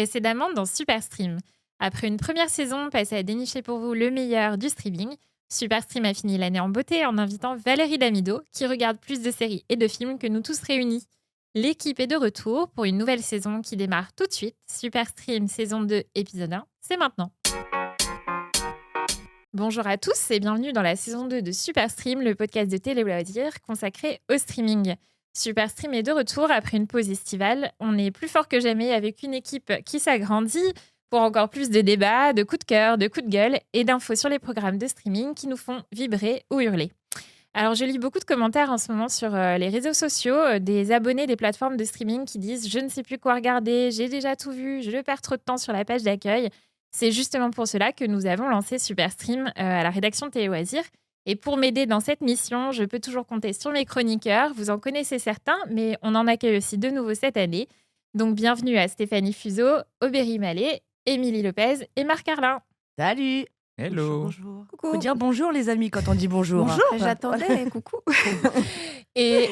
Précédemment dans Superstream. Après une première saison passée à dénicher pour vous le meilleur du streaming, Superstream a fini l'année en beauté en invitant Valérie Damido, qui regarde plus de séries et de films que nous tous réunis. L'équipe est de retour pour une nouvelle saison qui démarre tout de suite. Superstream saison 2, épisode 1, c'est maintenant. Bonjour à tous et bienvenue dans la saison 2 de Superstream, le podcast de télé-loisirs consacré au streaming. Superstream est de retour après une pause estivale. On est plus fort que jamais avec une équipe qui s'agrandit pour encore plus de débats, de coups de cœur, de coups de gueule et d'infos sur les programmes de streaming qui nous font vibrer ou hurler. Alors, je lis beaucoup de commentaires en ce moment sur les réseaux sociaux, des abonnés des plateformes de streaming qui disent « Je ne sais plus quoi regarder, j'ai déjà tout vu, je perds trop de temps sur la page d'accueil ». C'est justement pour cela que nous avons lancé Superstream à la rédaction de Télé-Loisirs. Et pour m'aider dans cette mission, je peux toujours compter sur mes chroniqueurs. Vous en connaissez certains, mais on en accueille aussi de nouveaux cette année. Donc, bienvenue à Stéphanie Fuseau, Aubéry Mallet, Émilie Lopez et Marc Carlin. Salut. Hello. Bonjour. Coucou. Faut dire bonjour les amis quand on dit bonjour. Bonjour. J'attendais, coucou. Et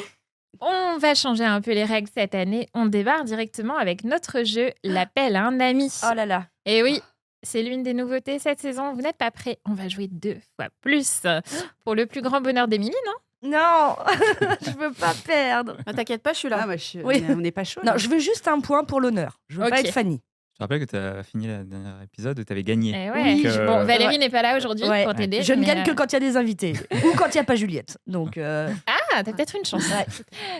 on va changer un peu les règles cette année. On démarre directement avec notre jeu L'appel à un ami. Oh là là. Et oui, c'est l'une des nouveautés cette saison. Vous n'êtes pas prêts? On va jouer 2 fois plus. Pour le plus grand bonheur d'Émilie, non? Non, je veux pas perdre. Ah, t'inquiète pas, je suis là. Oui. On n'est pas chaud. Non, je veux juste un point pour l'honneur. Je veux Ok. pas être Fanny. Je te rappelle que tu as fini le dernier épisode où tu avais gagné. Eh ouais. Oui, Bon, Valérie ouais. n'est pas là aujourd'hui Ouais. pour t'aider. Je ne mais, gagne que quand il y a des invités ou quand il n'y a pas Juliette. Donc Ah, t'as peut-être une chance. ouais.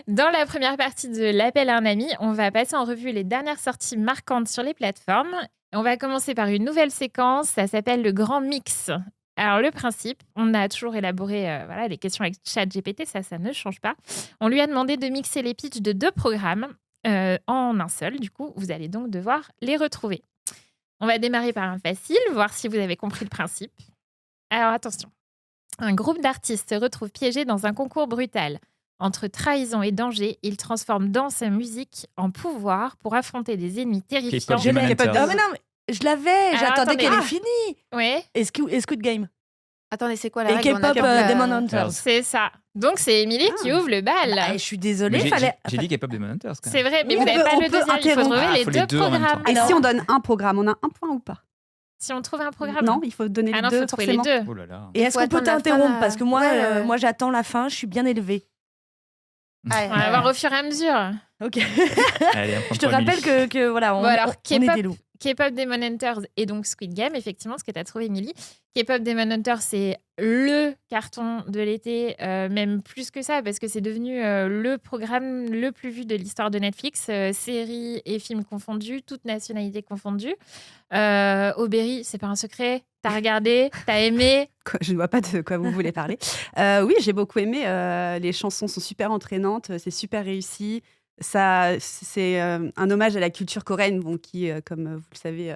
Dans la première partie de l'appel à un ami, on va passer en revue les dernières sorties marquantes sur les plateformes. On va commencer par une nouvelle séquence, ça s'appelle le Grand Mix. Alors le principe, on a toujours élaboré les questions avec ChatGPT, ça ne change pas. On lui a demandé de mixer les pitchs de 2 programmes en un seul. Du coup, vous allez donc devoir les retrouver. On va démarrer par un facile, voir si vous avez compris le principe. Alors attention, un groupe d'artistes se retrouve piégé dans un concours brutal. Entre trahison et danger, il transforme danse et musique en pouvoir pour affronter des ennemis terrifiants. K-pop Demon Hunters. Ah mais non, mais je l'avais. Alors, J'attendais attendez. qu'elle Ah. ait fini. Ouais, Et Squid Game. Attendez, c'est quoi la Et règle? On a K-pop plus la- Demon Hunters. c'est ça. Donc c'est Émilie qui ouvre le bal. Ah, je suis Mais désolée. j'ai Fallait. j'ai dit K-pop Demon Hunters quand C'est même. vrai, mais On vous n'avez peut- pas on le peut deuxième. Il faut interrompre. trouver Ah, les faut 2 les deux en même temps. programmes. Et Alors- si on donne un programme, on a un point ou pas? Si on trouve un programme. Non, il faut donner Ah les non, il deux faut trouver les forcément. 2. Oh là là. Et est-ce faut qu'on peut attendre la fin, t'interrompre parce que moi, ouais. moi j'attends la fin. Je suis bien élevée. On va voir au fur et à mesure. Ok. Allez, un point Je te pour Émilie. rappelle que voilà, on, Bon, alors, on est K-pop, des loups. K-pop Demon Hunters et donc Squid Game, effectivement, ce que tu as trouvé, Émilie. K-pop Demon Hunters, c'est le carton de l'été, même plus que ça, parce que c'est devenu le programme le plus vu de l'histoire de Netflix, séries et films confondus, toutes nationalités confondues. Aubéry, c'est pas un secret, t'as regardé, t'as aimé. Je ne vois pas de quoi vous voulez parler. Oui, j'ai beaucoup aimé. Les chansons sont super entraînantes, c'est super réussi. Ça, c'est un hommage à la culture coréenne, bon, qui, comme vous le savez,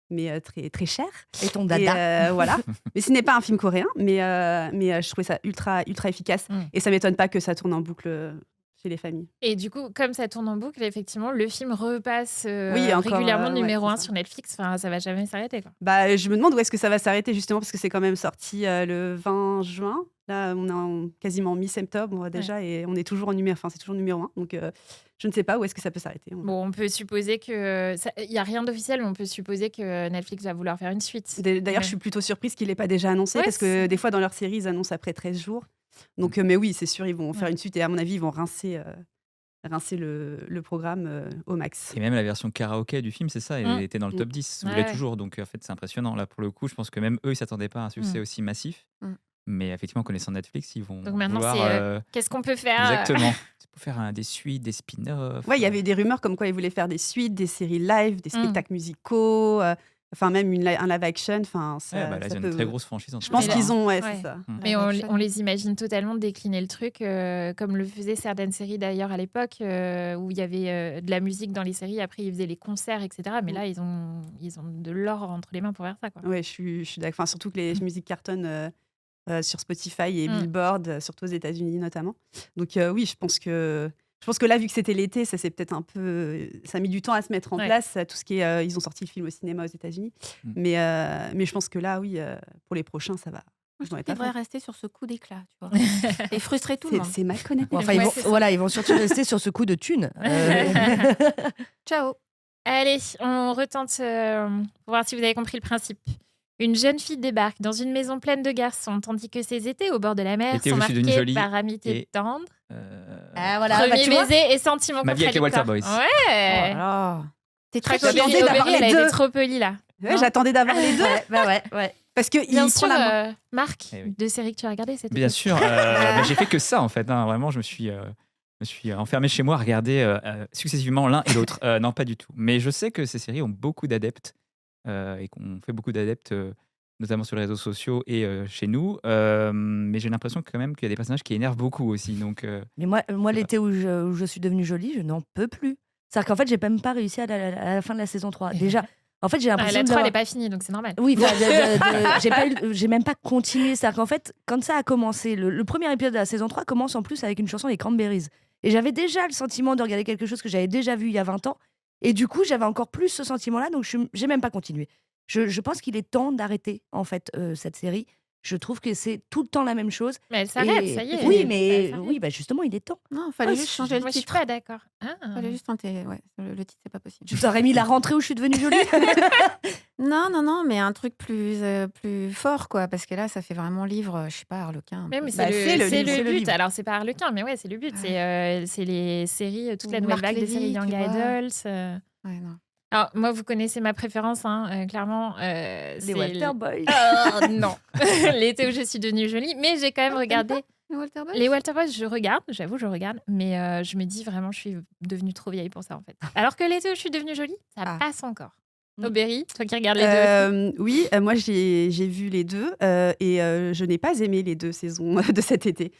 m'est très, très cher. Et ton Et, dada. voilà. Mais ce n'est pas un film coréen, mais je trouvais ça ultra, ultra efficace. Mm. Et ça m'étonne pas que ça tourne en boucle chez les familles. Et du coup, comme ça tourne en boucle, effectivement, le film repasse Oui, encore, régulièrement ouais, numéro c'est 1 ça. sur Netflix. Enfin, ça va jamais s'arrêter, quoi. Bah, je me demande où est-ce que ça va s'arrêter, justement, parce que c'est quand même sorti le 20 juin. Là, on est quasiment mi-septembre déjà, et on est toujours en numéro, enfin, c'est toujours numéro 1. Donc, je ne sais pas où est-ce que ça peut s'arrêter. Bon, on peut supposer que... Il n'y a rien d'officiel, mais on peut supposer que Netflix va vouloir faire une suite. D'ailleurs, Ouais. je suis plutôt surprise qu'il n'ait pas déjà annoncé, Ouais, parce que des fois, dans leur série, ils annoncent après 13 jours. Donc, mais oui, c'est sûr, ils vont faire Ouais. une suite, et à mon avis, ils vont rincer le programme au max. Et même la version karaoké du film, c'est ça, elle était dans le top 10, ou Ouais, l'est ouais. toujours. Donc en fait, c'est impressionnant. Là, pour le coup, je pense que même eux, ils s'attendaient pas à un succès aussi massif. Mm. Mais effectivement, connaissant Netflix, ils vont Donc maintenant, vouloir, c'est qu'est-ce qu'on peut faire exactement. C'est pour faire des suites, des spin-offs. Ouais, il y avait des rumeurs comme quoi ils voulaient faire des suites, des séries live, des spectacles musicaux, enfin même un live action. Enfin, ça, Ouais, bah là, ça ils ont peut- une très grosse franchise. Je pense Mais là- qu'ils ont, Ouais. c'est ça. Mais on les imagine totalement décliner le truc, comme le faisaient certaines séries d'ailleurs à l'époque, où il y avait de la musique dans les séries, après ils faisaient les concerts, etc. Mais là, ils ont de l'or entre les mains pour faire ça, quoi. Ouais, je suis d'accord. Enfin, surtout que les musiques cartonnent sur Spotify et Mm. Billboard, surtout aux États-Unis notamment. Donc oui, je pense que là, vu que c'était l'été, ça c'est peut-être un peu, ça a mis du temps à se mettre en Ouais. place. Tout ce qui est, ils ont sorti le film au cinéma aux États-Unis, Mm. mais je pense que là, oui, pour les prochains, ça va. Moi, je Ils vont trouve être qu'ils à devraient fond. rester sur ce coup d'éclat, tu vois. Et frustrer tout le monde. C'est mal connecté. Bon, enfin, Ouais, ils vont, c'est ça. voilà, ils vont surtout rester sur ce coup de thune. Ciao. Allez, on retente pour voir si vous avez compris le principe. Une jeune fille débarque dans une maison pleine de garçons, tandis que ses étés au bord de la mer L'été sont où je suis devenu marqués joli par amitié et- tendre, Ah voilà, premier tu vois. baiser et sentiments Ma vie avec les contradictoires. Walter Boys. Ouais. Oh. T'es Je crois très que J'attendais Aubery, d'avoir elle a les été deux. trop polie là. Ouais, Non. j'attendais d'avoir les deux. Ouais. Parce que Bien il sûr, prend la main. Marc, Eh oui. de séries que tu as regardées, c'était Bien sûr, bah, j'ai fait que ça en fait. Hein. Vraiment, je me suis enfermé chez moi à regarder successivement l'un et l'autre. Non, pas du tout. Mais je sais que ces séries ont beaucoup d'adeptes et qu'on fait beaucoup d'adeptes, notamment sur les réseaux sociaux et chez nous. Mais j'ai l'impression quand même qu'il y a des personnages qui énervent beaucoup aussi. Donc, Mais moi C'est l'été où je suis devenue jolie, je n'en peux plus. C'est-à-dire qu'en fait, j'ai même pas réussi à la fin de la saison 3. Déjà, en fait, j'ai l'impression la de 3 l'avoir- n'est pas finie, donc c'est normal. Oui, j'ai même pas continué. C'est-à-dire qu'en fait, quand ça a commencé, le premier épisode de la saison 3 commence en plus avec une chanson des Cranberries. Et j'avais déjà le sentiment de regarder quelque chose que j'avais déjà vu il y a 20 ans. Et du coup, j'avais encore plus ce sentiment-là, donc j'ai même pas continué. Je pense qu'il est temps d'arrêter, en fait, cette série. Je trouve que c'est tout le temps la même chose. Mais elle s'arrête, Et- ça y est. Oui, elle mais s'arrête. oui, bah justement, il est temps. Non, fallait Ah, juste changer le moi, je suis titre. pas d'accord. Fallait juste tenter. Ouais, le titre, c'est pas possible. Tu t'aurais mis la rentrée où je suis devenue jolie. Non, mais un truc plus fort, quoi. Parce que là, ça fait vraiment livre, je sais pas, Harlequin. un Mais peu. oui, Bah, c'est le livre, c'est le but. livre. Alors, c'est pas Harlequin, mais ouais, c'est le but. C'est les séries, toute la Ou nouvelle Marc vague des séries Lévy, Young tu vois. Idols. Ouais, non. Alors, moi, vous connaissez ma préférence, hein, clairement. Les c'est Walter Boys. Oh, non. L'été où je suis devenue jolie. Mais j'ai quand même regardé. Le Walter Boys Les Walter Boys, je regarde, j'avoue, je regarde. Mais je me dis vraiment, je suis devenue trop vieille pour ça, en fait. Alors que l'été où je suis devenue jolie, ça Ah. passe encore. Mm. Aubery, toi qui regardes les deux. Oui, moi j'ai vu les deux et je n'ai pas aimé les deux saisons de cet été.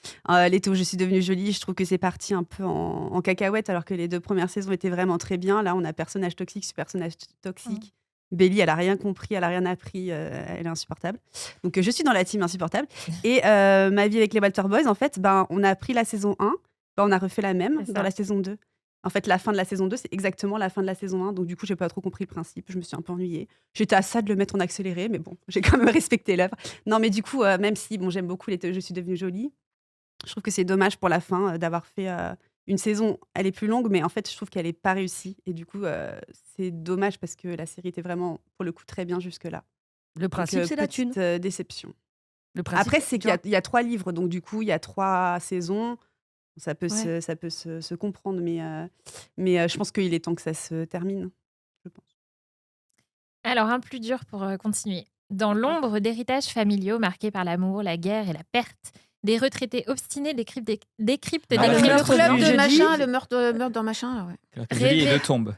L'été où je suis devenue jolie, je trouve que c'est parti un peu en cacahuète alors que les deux premières saisons étaient vraiment très bien. Là, on a personnage toxique sur personnage toxique. Belly, elle a rien compris, elle a rien appris, elle est insupportable. Donc je suis dans la team insupportable. Et ma vie avec les Walter Boys, en fait, on a pris la saison 1, on a refait la même C'est ça. dans la saison 2. En fait, la fin de la saison 2, c'est exactement la fin de la saison 1. Donc, du coup, j'ai pas trop compris le principe. Je me suis un peu ennuyée. J'étais à ça de le mettre en accéléré, mais bon, j'ai quand même respecté l'œuvre. Non, mais du coup, même si j'aime beaucoup Je suis devenue jolie, je trouve que c'est dommage pour la fin d'avoir fait une saison. Elle est plus longue, mais en fait, je trouve qu'elle n'est pas réussie. Et du coup, c'est dommage parce que la série était vraiment, pour le coup, très bien jusque-là. Le principe, Donc, c'est la thune. petite, déception. Le principe, Après, c'est tu vois. qu'il y a 3 livres. Donc, du coup, il y a 3 saisons. Ça peut, Ouais. ça peut se comprendre, mais je pense qu'il est temps que ça se termine. Je pense. Alors, un plus dur pour continuer. Dans l'ombre d'héritages familiaux marqués par l'amour, la guerre et la perte, des retraités obstinés décryptent des Ah, crimes le Le meurtre club du de jeudi. machin, le meurtre dans machin, là, ouais. Jolie et Rêver. deux tombes.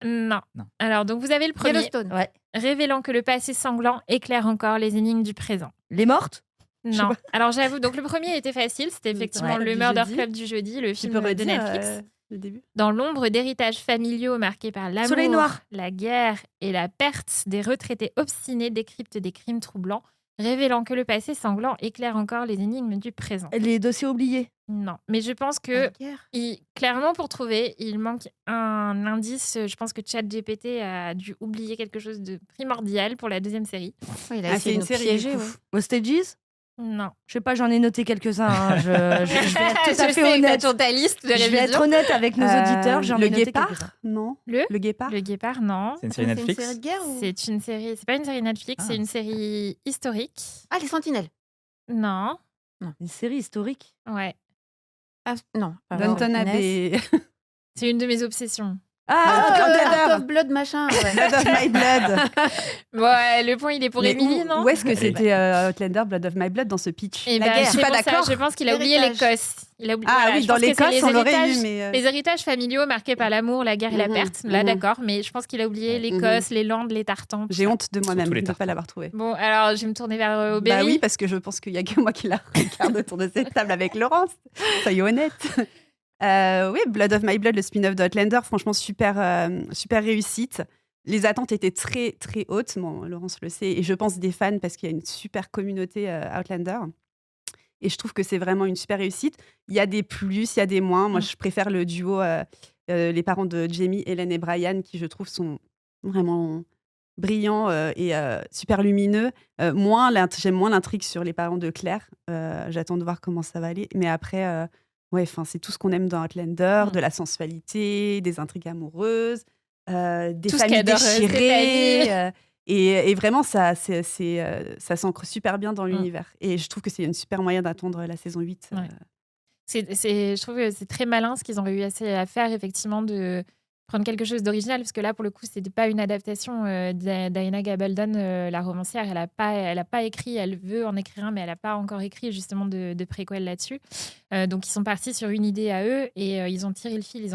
Non. Non. Alors, donc vous avez le premier, Yellowstone. Ouais. révélant que le passé sanglant éclaire encore les énigmes du présent. Les mortes. sais Non. pas. Alors, j'avoue, donc le premier était facile, c'était effectivement Ouais, le du Murder jeudi. Club du jeudi, le Tu film peux de redire Netflix. le début? Dans l'ombre d'héritages familiaux marqués par l'amour, Soleil noir. la guerre et la perte, des retraités obstinés décryptent des crimes troublants, révélant que le passé sanglant éclaire encore les énigmes du présent. Les dossiers oubliés. Non, mais je pense que La guerre. clairement pour trouver, il manque un indice. Je pense que ChatGPT a dû oublier quelque chose de primordial pour la deuxième série. Ouais, il a Ah, essayé c'est de une nous série, piéger, du coup. ouais. Hostages. Non. Je sais pas, j'en ai noté quelques-uns. Hein. Je vais être tout à Je fait sais que honnête. t'as sur ta liste de Je vais être révision. honnête avec nos auditeurs. J'en Le ai noté Guépard? quelques-uns. Non. Le Guépard? Le Guépard, non. C'est une série C'est une Netflix. série de guerre ou... C'est une série. C'est pas une série Netflix, Ah. c'est une série historique. Ah, les Sentinelles. Non. Une série historique. Ouais. Ah, non. Downton Abbey. C'est une de mes obsessions. Ah, Heart of Blood, machin. Ouais. Blood of My Blood. Ouais, le point il est pour Mais Émilie, non où est-ce que c'était Outlander, Blood of My Blood dans ce pitch? Eh La ben, guerre. Je suis c'est pas pour ça, d'accord. Je pense qu'il a oublié L'héritage. l'Écosse. Il a oublié. Ah voilà, oui, je dans pense que c'est l'Écosse, on l'aurait héritages- eu, mais Les héritages familiaux marqués par l'amour, la guerre et la Mhm, perte. Là, mhm. d'accord, mais je pense qu'il a oublié l'Écosse, les Landes, les Tartans. tout j'ai ça. honte de moi-même Surtout les de ne pas tartans. l'avoir trouvé. Bon, alors je vais me tourner vers Aubery. Bah oui, parce que je pense qu'il y a que moi qui la regarde autour de cette table avec Laurence. Soyez honnête. Oui, Blood of My Blood, le spin-off d'Outlander, franchement super réussite. Les attentes étaient très très hautes, bon, Laurence le sait, et je pense des fans parce qu'il y a une super communauté Outlander. Et je trouve que c'est vraiment une super réussite. Il y a des plus, il y a des moins. Moi, je préfère le duo, les parents de Jamie, Hélène et Brian, qui je trouve sont vraiment brillants et super lumineux. J'aime moins l'intrigue sur les parents de Claire. J'attends de voir comment ça va aller. Mais après, ouais, c'est tout ce qu'on aime dans Outlander, de la sensualité, des intrigues amoureuses. des Tout ce familles qu'adore, déchirées. Et vraiment, ça s'ancre super bien dans Mm. l'univers. Et je trouve que c'est une super moyen d'attendre la saison 8. Ouais. Je trouve que c'est très malin ce qu'ils ont réussi à faire, effectivement, de prendre quelque chose d'original, parce que là, pour le coup, c'était pas une adaptation. Diana Gabaldon, la romancière, elle a pas écrit, elle veut en écrire un, mais elle a pas encore écrit justement de préquel là-dessus. Donc, ils sont partis sur une idée à eux et ils ont tiré le fil,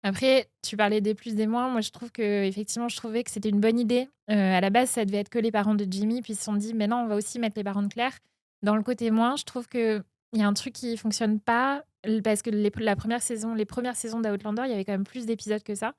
Après, tu parlais des plus, des moins. Moi, je trouve que effectivement, je trouvais que c'était une bonne idée. À la base, ça devait être que les parents de Jimmy, puis ils se sont dit, mais non, on va aussi mettre les parents de Claire. Dans le côté moins, je trouve que il y a un truc qui fonctionne pas, parce que les premières saisons d'Outlander, il y avait quand même plus d'épisodes que ça.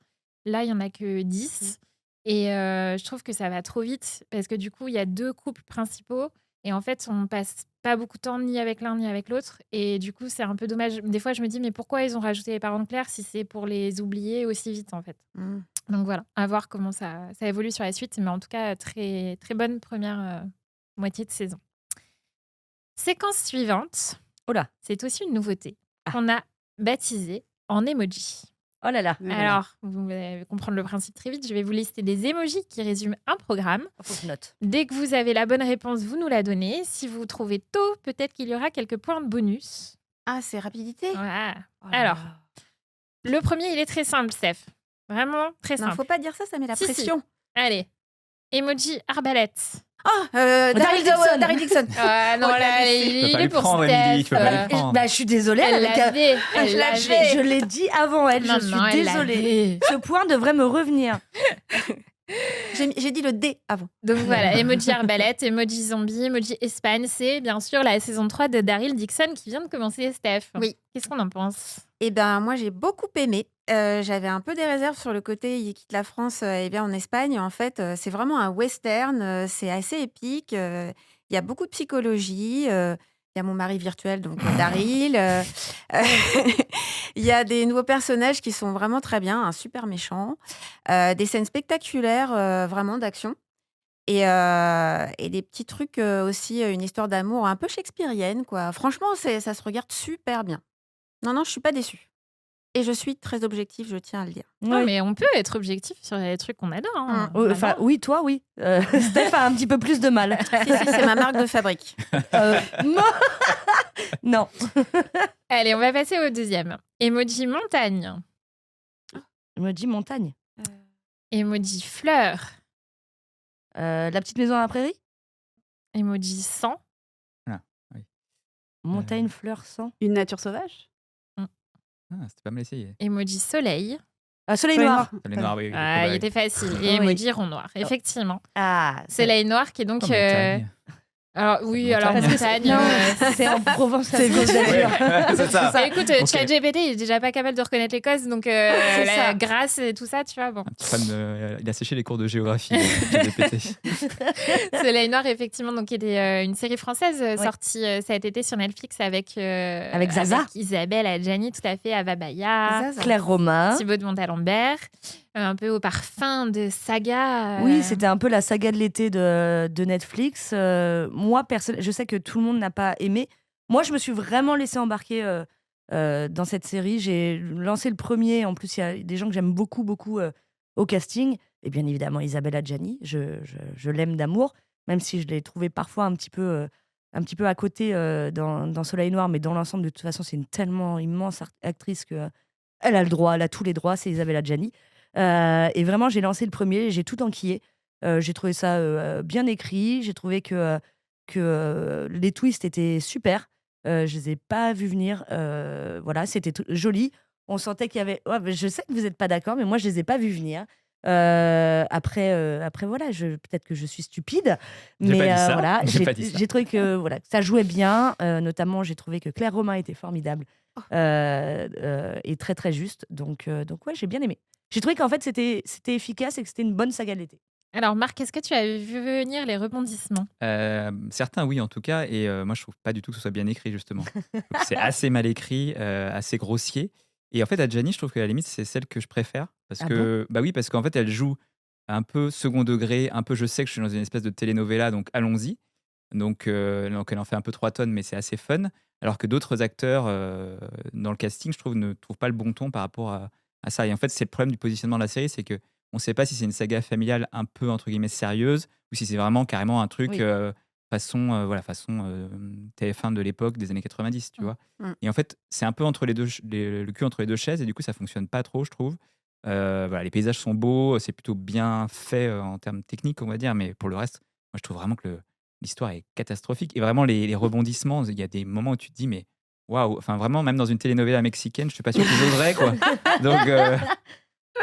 Là, il y en a que 10. Et je trouve que ça va trop vite, parce que du coup, il y a 2 couples principaux. Et en fait, on passe pas beaucoup de temps ni avec l'un ni avec l'autre. Et du coup, c'est un peu dommage. Des fois, je me dis, mais pourquoi ils ont rajouté les parents de Claire si c'est pour les oublier aussi vite, en fait. Mm. Donc voilà, à voir comment ça évolue sur la suite. Mais en tout cas, très, très bonne première moitié de saison. Séquence suivante. Oh là. C'est aussi une nouveauté Ah. qu'on a baptisée en emoji. Oh là là. Alors, vous allez comprendre le principe très vite. Je vais vous lister des emojis qui résument un programme. Faut que je note. Dès que vous avez la bonne réponse, vous nous la donnez. Si vous trouvez tôt, peut-être qu'il y aura quelques points de bonus. Ah, c'est rapidité. Voilà. Oh là Alors, là. le premier, il est très simple, Steph. Vraiment très Non, simple. faut pas dire ça met la Si, si. pression. Allez. Emoji arbalète. Daryl Dixon. Daryl Dixon. Ah non, Oh, là, la Tu peux il pas est lui pour prendre, Steph. Émilie, tu peux pas lui prendre. Bah, je suis désolée. Elle avec- l'avait. Elle Je l'avait. je l'ai dit avant elle, Non, je suis non, elle désolée. l'avait. Ce point devrait me revenir. J'ai dit le D avant. Donc voilà, emoji arbalète, emoji zombie, emoji Espagne, c'est bien sûr la saison 3 de Daryl Dixon qui vient de commencer, Steph. Oui. Qu'est-ce qu'on en pense? Eh ben, moi, j'ai beaucoup aimé. J'avais un peu des réserves sur le côté il quitte la France et vient en Espagne. En fait, c'est vraiment un western. C'est assez épique. Il y a beaucoup de psychologie. Il y a mon mari virtuel, donc Daryl. Il y a des nouveaux personnages qui sont vraiment très bien, un super méchant. Des scènes spectaculaires, vraiment d'action. Et des petits trucs aussi, une histoire d'amour un peu shakespearienne, quoi. Franchement, ça se regarde super bien. Non, je suis pas déçue. Et je suis très objective, je tiens à le dire. Non, Ouais. mais on peut être objectif sur les trucs qu'on adore. Hein. Oh, enfin, oui, toi, oui. Steph a un petit peu plus de mal. Si, c'est ma marque de fabrique. Non. Non. Allez, on va passer au deuxième. Emoji montagne, Je me dis montagne. emoji fleur, La petite maison à la prairie. emoji sang, Montagne, fleur, sang. Une nature sauvage. Ah, c'était pas mal essayé. emoji soleil. Soleil noir. Les noirs, oui. Ah, bah il oui. était facile. Et Oui. emoji rond noir, effectivement. Ah, Soleil noir qui est donc... Oh, montagne. Alors oui, Montagne. alors Parce que montagne... Non, c'est en Provence. C'est Côte d'Azur. Ouais, c'est ça. Bah, écoute, Ok. ChatGPT il est déjà pas capable de reconnaître les causes, donc C'est la ça. grâce et tout ça, tu vois, bon. Un petit fan il a séché les cours de géographie. GPT. Soleil Noir, effectivement, donc, qui était une série française Ouais. sortie cet été sur Netflix avec Zaza. Isabelle Adjani, tout à fait, Ava Baya, Zaza. Claire Romain. Thibaut de Montalembert, un peu au parfum de saga. Oui, c'était un peu la saga de l'été de Netflix. Moi, je sais que tout le monde n'a pas aimé. Moi, je me suis vraiment laissée embarquer dans cette série. J'ai lancé le premier. En plus, il y a des gens que j'aime beaucoup, beaucoup au casting. Et bien évidemment, Isabelle Adjani. Je l'aime d'amour, même si je l'ai trouvée parfois un petit peu à côté dans Soleil Noir. Mais dans l'ensemble, de toute façon, c'est une tellement immense actrice que elle a le droit, elle a tous les droits. C'est Isabelle Adjani. Et vraiment, j'ai lancé le premier, j'ai tout enquillé. J'ai trouvé ça bien écrit. J'ai trouvé que les twists étaient super. Je les ai pas vus venir. Voilà, c'était joli. On sentait qu'il y avait. Ouais, mais je sais que vous n'êtes pas d'accord, mais moi, je les ai pas vus venir. Après, voilà, peut-être que je suis stupide, J'ai mais pas dit ça. voilà, J'ai pas dit ça. j'ai trouvé que voilà, ça jouait bien. Notamment, j'ai trouvé que Claire Romain était formidable et très très juste. Donc ouais, j'ai bien aimé. J'ai trouvé qu'en fait c'était efficace et que c'était une bonne saga de l'été. Alors, Marc, est-ce que tu as vu venir les rebondissements? Certains, oui, en tout cas. Et moi, je trouve pas du tout que ce soit bien écrit, justement. Je trouve que c'est assez mal écrit, assez grossier. Et en fait, Adjani, je trouve qu'à la limite, c'est celle que je préfère. Parce Ah que, bah oui, parce qu'en fait, elle joue un peu second degré, un peu je sais que je suis dans une espèce de telenovela, donc allons-y. Donc elle en fait un peu 3 tonnes, mais c'est assez fun. Alors que d'autres acteurs dans le casting, je trouve, ne trouvent pas le bon ton par rapport à à ça. Et en fait, c'est le problème du positionnement de la série, c'est que on ne sait pas si c'est une saga familiale un peu entre guillemets sérieuse ou si c'est vraiment carrément un truc Oui. façon TF1 de l'époque des années 90, tu vois. Mm. Et en fait, c'est un peu entre le cul entre les deux chaises et du coup, ça fonctionne pas trop, je trouve. Les paysages sont beaux, c'est plutôt bien fait en termes techniques, on va dire, mais pour le reste, moi, je trouve vraiment que l'histoire est catastrophique. Et vraiment, les rebondissements, il y a des moments où tu te dis, mais waouh, enfin vraiment, même dans une telenovela mexicaine, je suis pas sûr qu'ils oseraient, quoi.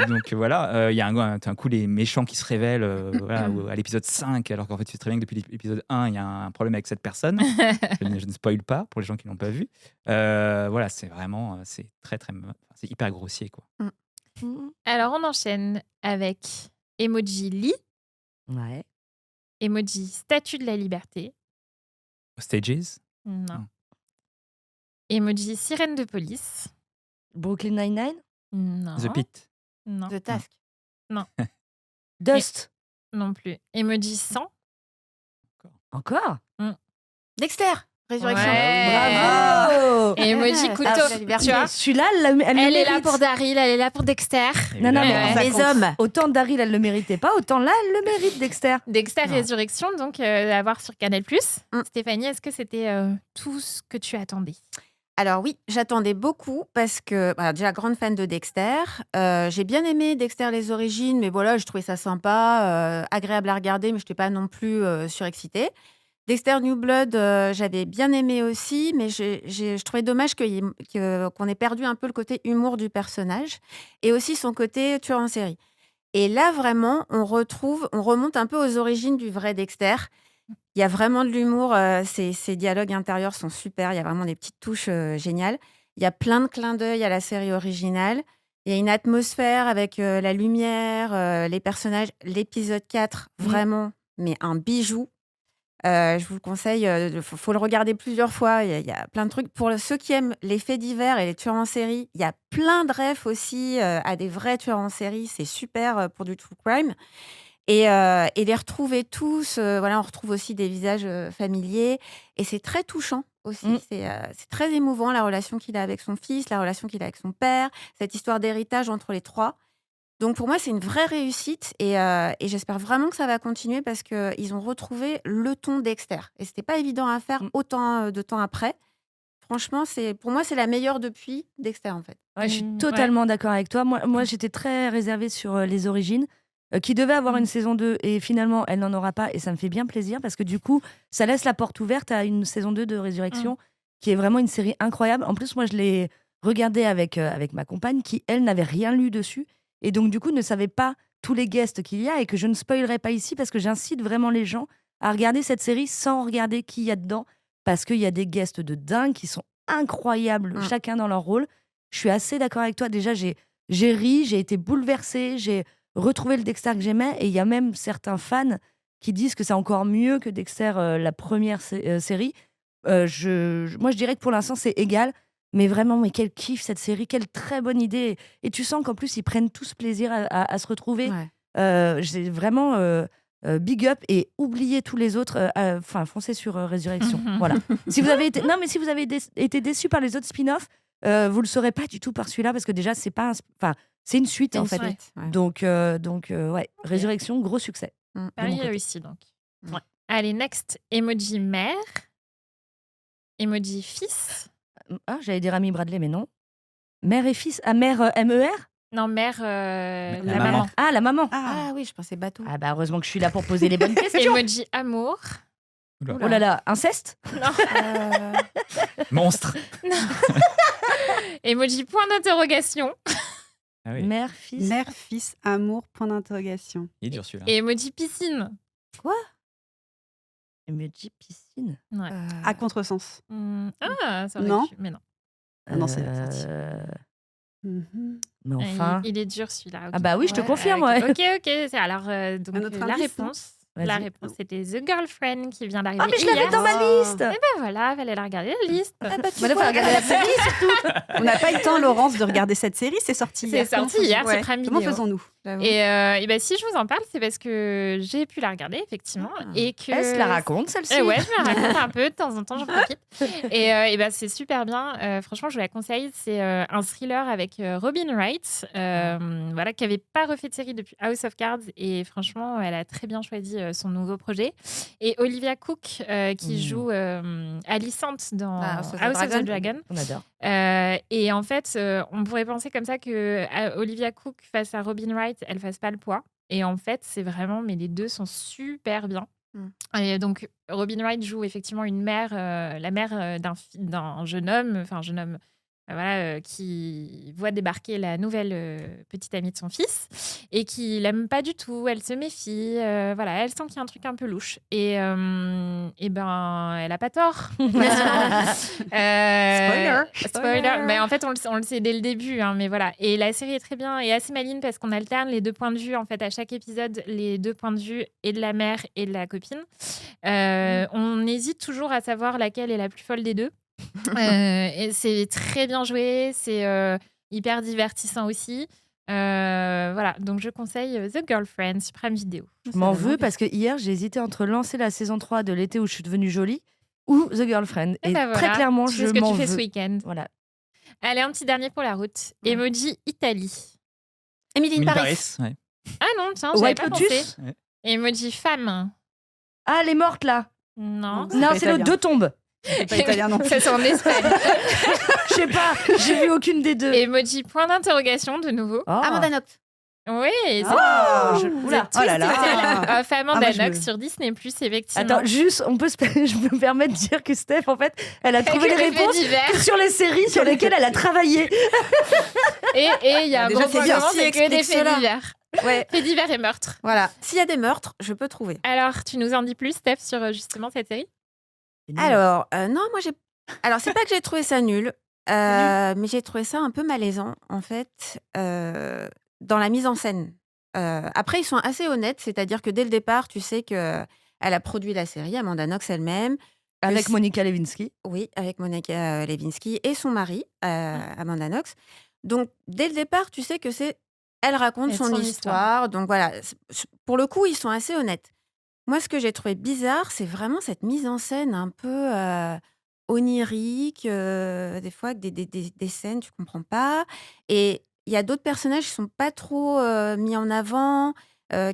Donc voilà, il y a un coup les méchants qui se révèlent à l'épisode 5, alors qu'en fait, tu sais très bien que depuis l'épisode 1, il y a un problème avec cette personne. Je ne spoil pas pour les gens qui ne l'ont pas vu. Voilà, c'est vraiment, c'est très, très, c'est hyper grossier, quoi. Alors, on enchaîne avec emoji lit, Ouais. emoji statue de la liberté, Stages. non. Non. Emoji sirène de police, Brooklyn Nine-Nine. non. The Pit. Non, The Task. Dust. non plus. Emoji sang, Encore. Dexter. Résurrection. Ouais. Bravo. et emoji Ouais, couteau. Statue de la liberté. Tu vois, Celui-là, elle le elle est là mérite. pour Daryl, elle est là pour Dexter. Non, non, mais Évidemment. Les hommes. autant Daryl, elle le méritait pas, autant là, elle le mérite, Dexter. Dexter Non. Résurrection, donc à voir sur Canal+. Mm. Stéphanie, est-ce que c'était tout ce que tu attendais? Alors oui, j'attendais beaucoup parce que déjà grande fan de Dexter. J'ai bien aimé Dexter les origines, mais voilà, je trouvais ça sympa, agréable à regarder, mais je n'étais pas non plus surexcitée. Dexter New Blood, j'avais bien aimé aussi, mais je trouvais dommage qu'on ait perdu un peu le côté humour du personnage et aussi son côté tueur en série. Et là, vraiment, on remonte un peu aux origines du vrai Dexter. Il y a vraiment de l'humour, ces dialogues intérieurs sont super, il y a vraiment des petites touches géniales. Il y a plein de clins d'œil à la série originale. Il y a une atmosphère avec la lumière, les personnages. L'épisode 4, vraiment, mais un bijou. Je vous le conseille, faut le regarder plusieurs fois. Il y a plein de trucs. Pour ceux qui aiment les faits divers et les tueurs en série, il y a plein de refs aussi à des vrais tueurs en série. C'est super pour du true crime. Et les retrouver tous, on retrouve aussi des visages familiers. Et c'est très touchant aussi. C'est très émouvant, la relation qu'il a avec son fils, la relation qu'il a avec son père, cette histoire d'héritage entre les trois. Donc pour moi, c'est une vraie réussite et j'espère vraiment que ça va continuer parce qu'ils ont retrouvé le ton Dexter. Et c'était pas évident à faire autant de temps après. Franchement, pour moi, c'est la meilleure depuis Dexter, en fait. Ouais, je suis totalement d'accord avec toi. Moi, j'étais très réservée sur les origines, qui devait avoir une saison 2 et finalement, elle n'en aura pas. Et ça me fait bien plaisir parce que du coup, ça laisse la porte ouverte à une saison 2 de Résurrection qui est vraiment une série incroyable. En plus, moi, je l'ai regardée avec ma compagne qui, elle, n'avait rien lu dessus. Et donc, du coup, ne savait pas tous les guests qu'il y a et que je ne spoilerai pas ici parce que j'incite vraiment les gens à regarder cette série sans regarder qui il y a dedans parce qu'il y a des guests de dingue qui sont incroyables, chacun dans leur rôle. Je suis assez d'accord avec toi. Déjà, j'ai ri, j'ai été bouleversée, j'ai retrouvé le Dexter que j'aimais et il y a même certains fans qui disent que c'est encore mieux que Dexter, la première série. Moi, je dirais que pour l'instant, c'est égal. Mais vraiment, mais quel kiff cette série, quelle très bonne idée. Et tu sens qu'en plus, ils prennent tous plaisir à se retrouver. Ouais. J'ai vraiment big up et oubliez tous les autres. Foncez sur Résurrection. Voilà. Si vous avez été déçus par les autres spin-offs, vous le saurez pas du tout par celui-là parce que déjà, c'est pas c'est une suite en fait. Ouais. Donc, Résurrection, gros succès. Paris côté. réussi donc. Ouais. Allez, next, emoji mère, emoji fils. Ah, j'allais dire Amy Bradley, mais non. Mère et fils. Ah, mère MER. Non, mère, La la maman. maman. Ah, la maman. Ah oui, je pensais bateau. Ah bah heureusement que je suis là pour poser les bonnes questions. Emoji amour. Oula. Oh là là, inceste. Non. Monstre. Emoji point d'interrogation. Ah oui, Mère, fils. Mère, fils, amour, point d'interrogation. il est dur celui-là. Et emoji piscine. Emoji piscine. Ouais. À contresens. Ah, ça aurait Non. pu, mais non. Ah non, c'est la sortie. Mais Ah, enfin. il est dur celui-là. ok. Ah bah oui, je te Ouais, confirme. Ok, Ouais. ok. Alors, donc, Un autre la indice, réponse. Vas-y. La réponse, c'était The Girlfriend qui vient d'arriver. Ah mais je l'avais hier. dans ma liste. Ben voilà, fallait la regarder, la liste. Bah là, faut regarder la série surtout. On n'a pas eu le temps, Laurence, de regarder cette série. C'est sorti C'est hier. sorti Comment hier faisons- sur Prime Comment Video. faisons-nous j'avoue. Et bah, si je vous en parle, c'est parce que j'ai pu la regarder, effectivement. Et que... Elle se la raconte, celle-ci. Ouais, je me la raconte un peu, de temps en temps, j'en profite. Et bah, c'est super bien. Franchement, je vous la conseille. C'est un thriller avec Robin Wright, voilà, qui n'avait pas refait de série depuis House of Cards. Et franchement, elle a très bien choisi son nouveau projet. Et Olivia Cooke, qui joue Alicent dans House of the Dragon. On adore. Et en fait, on pourrait penser comme ça que Olivia Cooke face à Robin Wright, elle fasse pas le poids. Et en fait, c'est vraiment, mais les deux sont super bien. Et donc, Robin Wright joue effectivement une mère, la mère d'un jeune homme, voilà, qui voit débarquer la nouvelle petite amie de son fils et qui l'aime pas du tout. Elle se méfie, voilà, elle sent qu'il y a un truc un peu louche. Et ben, elle a pas tort. Spoiler. Mais en fait, on le sait dès le début, hein, mais voilà. Et la série est très bien et assez maligne parce qu'on alterne les deux points de vue. En fait, à chaque épisode, les deux points de vue et de la mère et de la copine. On hésite toujours à savoir laquelle est la plus folle des deux. Et c'est très bien joué, c'est hyper divertissant aussi. Voilà, donc je conseille The Girlfriend sur Prime Video. Je m'en veux parce que hier, j'ai hésité entre lancer la saison 3 de l'été où je suis devenue jolie ou The Girlfriend. Et bah voilà, très clairement, tu je sais ce que m'en tu fais ce veux. week-end. Voilà. Allez, un petit dernier pour la route. Emoji Italie. Emily in Paris. Ouais. Ah non, tiens, j'avais White pas Lotus pensé. Ouais. Emoji femme. Ah, elle est morte là. Non. C'est Non, pas c'est l'autre, italien. deux tombes. C'est pas italien non plus. Ça, c'est en Espagne. Je sais pas, j'ai vu aucune des deux. Emoji point d'interrogation de nouveau. Oh. Amanda Knox. Oui, c'est Oula. Oh là là. Amanda Ah, moi, je Knox me- sur Disney+, effectivement. Attends, juste, je peux me permettre de dire que Steph, en fait, elle a trouvé les Avec réponses faits divers. que sur les séries sur lesquelles elle a travaillé. Et il y a un Déjà, gros c'est point bien. commun, c'est que des Explique faits cela. divers. Ouais. Faits divers et meurtres. Voilà. S'il y a des meurtres, je peux trouver. Alors, tu nous en dis plus, Steph, sur justement cette série? Alors, non, moi j'ai. Alors, c'est pas que j'ai trouvé ça nul, mais j'ai trouvé ça un peu malaisant, en fait, dans la mise en scène. Après, ils sont assez honnêtes, c'est-à-dire que dès le départ, tu sais que elle a produit la série, Amanda Knox elle-même. Avec Monica Lewinsky. Oui, avec Monica Lewinsky et son mari, Amanda Knox. Donc, dès le départ, tu sais que c'est. Elle raconte Et son histoire. Donc, voilà. Pour le coup, ils sont assez honnêtes. Moi, ce que j'ai trouvé bizarre, c'est vraiment cette mise en scène un peu onirique, des fois avec des scènes, tu comprends pas. Et il y a d'autres personnages qui sont pas trop mis en avant,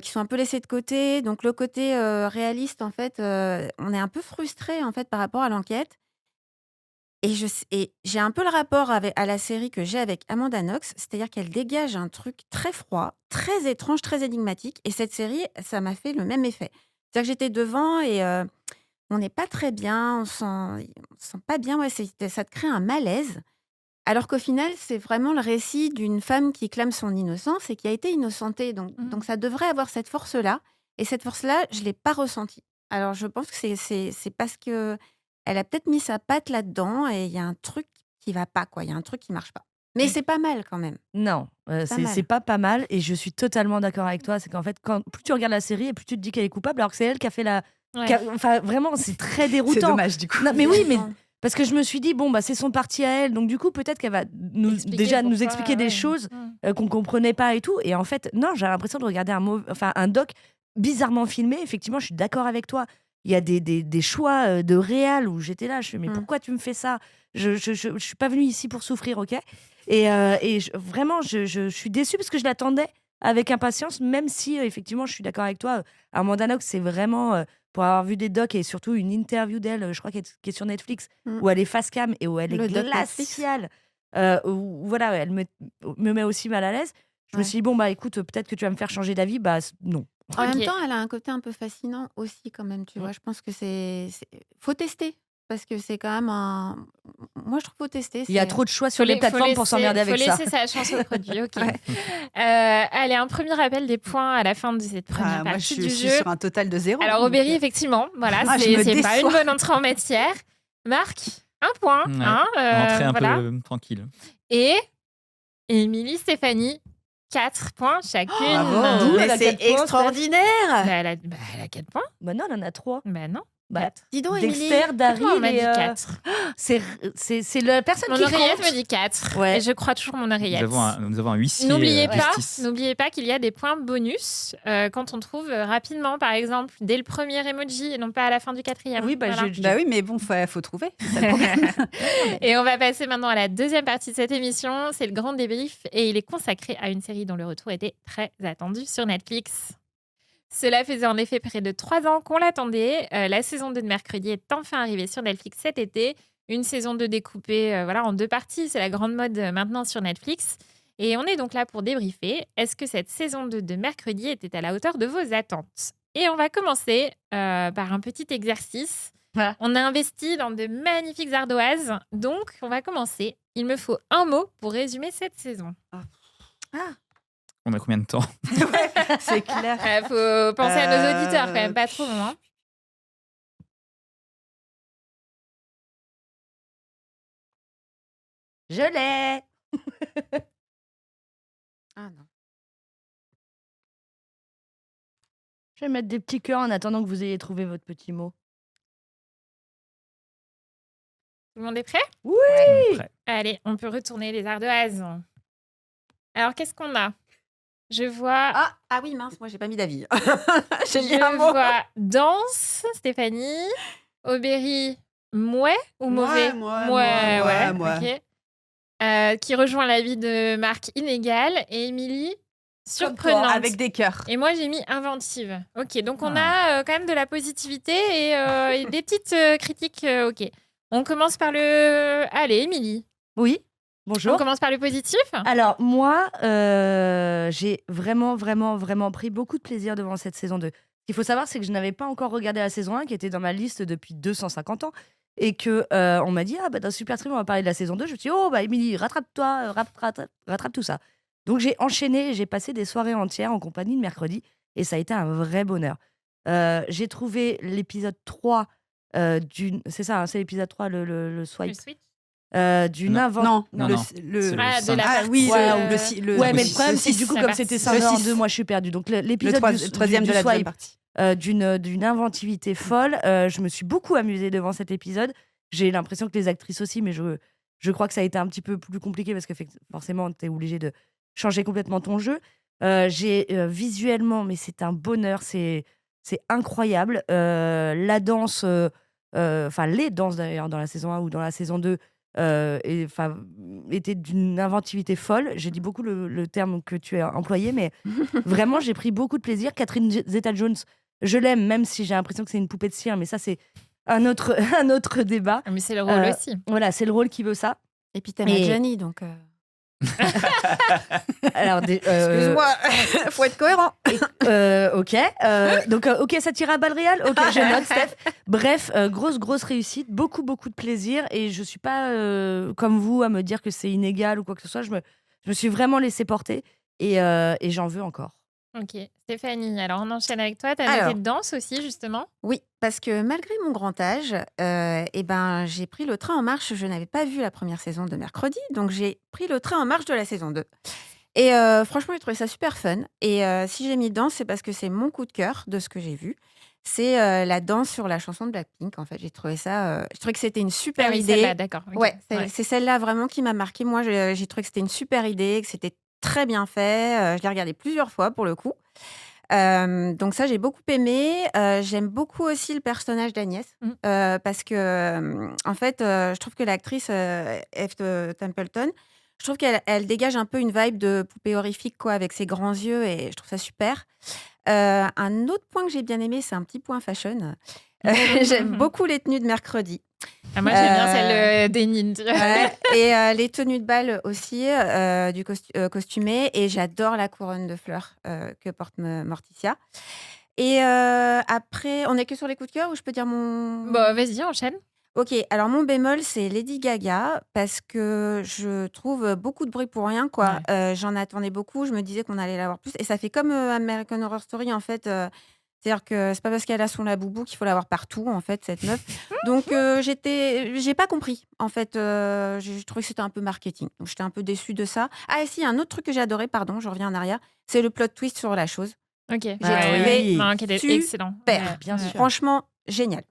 qui sont un peu laissés de côté. Donc, le côté réaliste, en fait, on est un peu frustré en fait par rapport à l'enquête. Et j'ai un peu le rapport à la série que j'ai avec Amanda Knox, c'est-à-dire qu'elle dégage un truc très froid, très étrange, très énigmatique. Et cette série, ça m'a fait le même effet. C'est-à-dire que j'étais devant et on n'est pas très bien, on sent pas bien, ouais, ça te crée un malaise. Alors qu'au final, c'est vraiment le récit d'une femme qui clame son innocence et qui a été innocentée. Donc ça devrait avoir cette force-là. Et cette force-là, je ne l'ai pas ressentie. Alors je pense que c'est parce que elle a peut-être mis sa patte là-dedans et il y a un truc qui va pas, quoi. Il y a un truc qui marche pas. Mais c'est pas mal quand même. Non, c'est pas mal. Et je suis totalement d'accord avec toi. C'est qu'en fait, plus tu regardes la série et plus tu te dis qu'elle est coupable, alors que c'est elle qui a fait la. Ouais. Enfin, vraiment, c'est très C'est déroutant. dommage du coup. Non, mais oui, mais Non. parce que je me suis dit, bon, bah, c'est son parti à elle. Donc, du coup, peut-être qu'elle va nous Pourquoi, expliquer des ouais. choses qu'on comprenait pas et tout. Et en fait, non, j'ai l'impression de regarder un doc bizarrement filmé. Effectivement, je suis d'accord avec toi. Il y a des choix de réal où j'étais là. Je fais, mais pourquoi tu me fais ça? Je suis pas venue ici pour souffrir, ok? Et vraiment, je suis déçue parce que je l'attendais avec impatience, même si effectivement, je suis d'accord avec toi. Amanda Knox, c'est vraiment, pour avoir vu des docs et surtout une interview d'elle, je crois qui est sur Netflix, où elle est face cam et où elle Le est doc Netflix. glaciale. Où, voilà, elle me met aussi mal à l'aise. Je me Ouais. suis dit, bon, bah écoute, peut-être que tu vas me faire changer d'avis. Bah non. En Ok. même temps, elle a un côté un peu fascinant aussi, quand même, tu vois. Je pense que faut tester. Parce que c'est quand même un. Moi, je trouve qu'il faut tester. Il y a trop de choix sur les plateformes pour s'emmerder avec ça. Faut laisser sa chance au produit, ok. Ouais. Allez, un premier rappel des points à la fin de cette première Moi, partie je du suis jeu. sur un total de 0. Alors, Aubéry, effectivement, voilà, Ah, je c'est me pas déçois. une bonne entrée en matière. Marc, un point. Ouais. Hein, Rentrer un voilà. peu tranquille. Et Émilie, Stéphanie, 4 points chacune. bravo. Elle a Mais c'est 4 points, extraordinaire! Elle a 4 points. Bah non, elle en a 3. Bah non. Bah, 4. Dis donc, Émilie. Dexter, Daryl Moi, on m'a dit et 4. c'est la personne Mon qui oreillette compte. me dit 4. Ouais. Et je crois toujours mon oreillette. Nous avons un huissier N'oubliez justice. pas qu'il y a des points bonus quand on trouve rapidement, par exemple, dès le premier emoji et non pas à la fin du 4e. Oui, bah, Voilà. Bah oui, mais bon, faut trouver. C'est ça le problème. Et on va passer maintenant à la deuxième partie de cette émission. C'est le grand débrief et il est consacré à une série dont le retour était très attendu sur Netflix. Cela faisait en effet près de 3 ans qu'on l'attendait. La saison 2 de Mercredi est enfin arrivée sur Netflix cet été. Une saison 2 découpée en 2 parties. C'est la grande mode maintenant sur Netflix. Et on est donc là pour débriefer. Est-ce que cette saison 2 de Mercredi était à la hauteur de vos attentes ? Et on va commencer par un petit exercice. Ah. On a investi dans de magnifiques ardoises. Donc, on va commencer. Il me faut un mot pour résumer cette saison. On a combien de temps? C'est clair. Il faut penser à nos auditeurs quand même, pas trop long. Hein. Je l'ai. Ah non. Je vais mettre des petits cœurs en attendant que vous ayez trouvé votre petit mot. Tout le monde est prêt ? Prêt. Allez, on peut retourner les ardoises. Alors, qu'est-ce qu'on a ? Je vois... Ah oui, mince, moi j'ai pas mis d'avis. J'ai mis un Je mot. vois danse, Stéphanie. Aubéry, mouais ou mauvais? Mouais. Ok. Qui rejoint l'avis de Marc, inégal. Et Émilie, surprenante. Avec des cœurs. Et moi, j'ai mis inventive. Ok, donc on a quand même de la positivité et des petites critiques. Ok. On commence par le... Allez, Émilie. Oui. On Bonjour. commence par le positif. Alors, moi, j'ai vraiment pris beaucoup de plaisir devant cette saison 2. Ce qu'il faut savoir, c'est que je n'avais pas encore regardé la saison 1, qui était dans ma liste depuis 250 ans. Et que on m'a dit, dans Super Stream, on va parler de la saison 2. Je me suis dit, oh, Émilie, rattrape-toi, rattrape tout ça. Donc, j'ai enchaîné, j'ai passé des soirées entières en compagnie de Mercredi. Et ça a été un vrai bonheur. J'ai trouvé l'épisode 3 c'est ça, c'est l'épisode 3, le swipe. Le switch. D'une Non, invention. Non, C'est le Ah, de cinq. la Ah partie, oui, Ouais, mais le problème, c'est que du coup, la comme partie- c'était le scindé en six. deux, moi, je suis perdue. Donc, le l'épisode troisième du de la deuxième swipe, partie. d'une inventivité folle. Je me suis beaucoup amusée devant cet épisode. J'ai l'impression que les actrices aussi, mais je crois que ça a été un petit peu plus compliqué parce que forcément, tu es obligé de changer complètement ton jeu. J'ai visuellement, mais c'est un bonheur, c'est incroyable. La danse, enfin les danses d'ailleurs dans la saison 1 ou dans la saison 2, étaient d'une inventivité folle. J'ai dit beaucoup le terme que tu as employé, mais vraiment, j'ai pris beaucoup de plaisir. Catherine Zeta-Jones, je l'aime, même si j'ai l'impression que c'est une poupée de cire, mais ça, c'est un autre débat. Ah, mais c'est le rôle aussi. Voilà, c'est le rôle qui veut ça. Et puis t'aimes Et- Johnny, donc. Alors, Excuse-moi, faut être cohérent. ok. Donc, ok, ça tire à balles réelles. Ok, je note, Steph. Bref, grosse réussite, beaucoup de plaisir. Et je suis pas comme vous à me dire que c'est inégal ou quoi que ce soit. Je me suis vraiment laissée porter et j'en veux encore. Ok. Stéphanie, alors on enchaîne avec toi. Tu as Alors. noté de danse aussi, justement. Oui, parce que malgré mon grand âge, j'ai pris le train en marche. Je n'avais pas vu la première saison de Mercredi, donc j'ai pris le train en marche de la saison 2. Et franchement, j'ai trouvé ça super fun. Et si j'ai mis danse, c'est parce que c'est mon coup de cœur de ce que j'ai vu. C'est la danse sur la chanson de Blackpink. En fait, j'ai trouvé ça. Je trouvais que c'était une super Ah oui, idée. celle-là, d'accord. ok. Ouais, c'est celle-là vraiment qui m'a marquée. Moi, j'ai trouvé que c'était une super idée, que c'était très bien fait. Je l'ai regardé plusieurs fois pour le coup. Donc ça, j'ai beaucoup aimé. J'aime beaucoup aussi le personnage d'Agnès parce que, en fait, je trouve que l'actrice Eve Templeton, je trouve qu'elle dégage un peu une vibe de poupée horrifique, quoi, avec ses grands yeux, et je trouve ça super. Un autre point que j'ai bien aimé, c'est un petit point fashion. J'aime beaucoup les tenues de Mercredi. Ah, moi, j'aime bien celle des ninjas. Ouais, et les tenues de bal aussi, du costumé. Et j'adore la couronne de fleurs que porte Morticia. Et après, on est que sur les coups de cœur ou je peux dire mon... Bon, vas-y, enchaîne. Ok, alors mon bémol, c'est Lady Gaga parce que je trouve beaucoup de bruit pour rien, quoi. J'en attendais beaucoup, je me disais qu'on allait l'avoir plus. Et ça fait comme American Horror Story, en fait. C'est-à-dire que c'est pas parce qu'elle a son laboubou qu'il faut l'avoir partout, en fait, cette meuf. Donc, j'ai pas compris, en fait. J'ai trouvé que c'était un peu marketing. Donc, j'étais un peu déçue de ça. Ah, et si, un autre truc que j'ai adoré, pardon, je reviens en arrière, c'est le plot twist sur la chose. Ok. J'ai Ah trouvé Non, qui était super. excellent. bien sûr. Franchement, génial.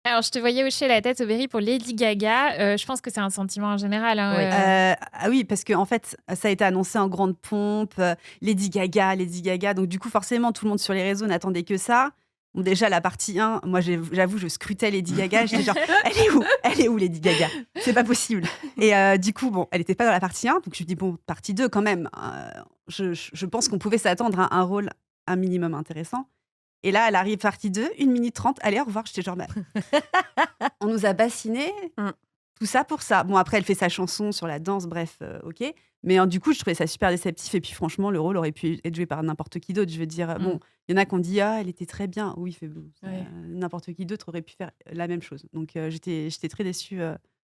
Alors, je te voyais hocher la tête, Aubéry, pour Lady Gaga. Je pense que c'est un sentiment en général. Hein, Oui. Ah oui, parce qu'en fait, ça a été annoncé en grande pompe. Lady Gaga, Lady Gaga. Donc, du coup, forcément, tout le monde sur les réseaux n'attendait que ça. Bon, déjà, la partie 1, moi, j'avoue, je scrutais Lady Gaga. J'étais genre, elle est où? Elle est où, Lady Gaga? C'est pas possible. Et du coup, bon, elle n'était pas dans la partie 1. Donc, je me dis, bon, partie 2, quand même. Je pense qu'on pouvait s'attendre à un rôle un minimum intéressant. Et là, elle arrive partie 2, 1 minute 30. Allez, au revoir. J'étais genre, bah, on nous a bassinés. Tout ça pour ça. Bon, après, elle fait sa chanson sur la danse, bref, ok. Mais du coup, je trouvais ça super déceptif. Et puis, franchement, le rôle aurait pu être joué par n'importe qui d'autre. Je veux dire, bon, il y en a qui ont dit, ah, elle était très bien. Oui, Ouais. n'importe qui d'autre aurait pu faire la même chose. Donc, j'étais très déçue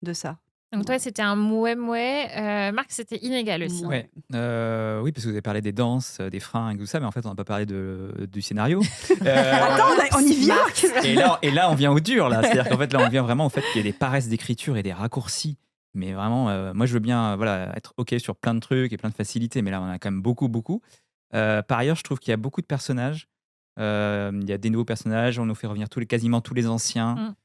de ça. Donc, toi, c'était un mouais-mouais. Marc, c'était inégal aussi. Ouais. Oui, parce que vous avez parlé des danses, des fringues, tout ça, mais en fait, on n'a pas parlé du scénario. Attends, on y vient. Et là, on vient au dur, là. C'est-à-dire qu'en fait, là, on vient vraiment au fait qu'il y a des paresses d'écriture et des raccourcis. Mais vraiment, moi, je veux bien être OK sur plein de trucs et plein de facilités, mais là, on en a quand même beaucoup, beaucoup. Par ailleurs, je trouve qu'il y a beaucoup de personnages. Il y a des nouveaux personnages, on nous fait revenir quasiment tous les anciens.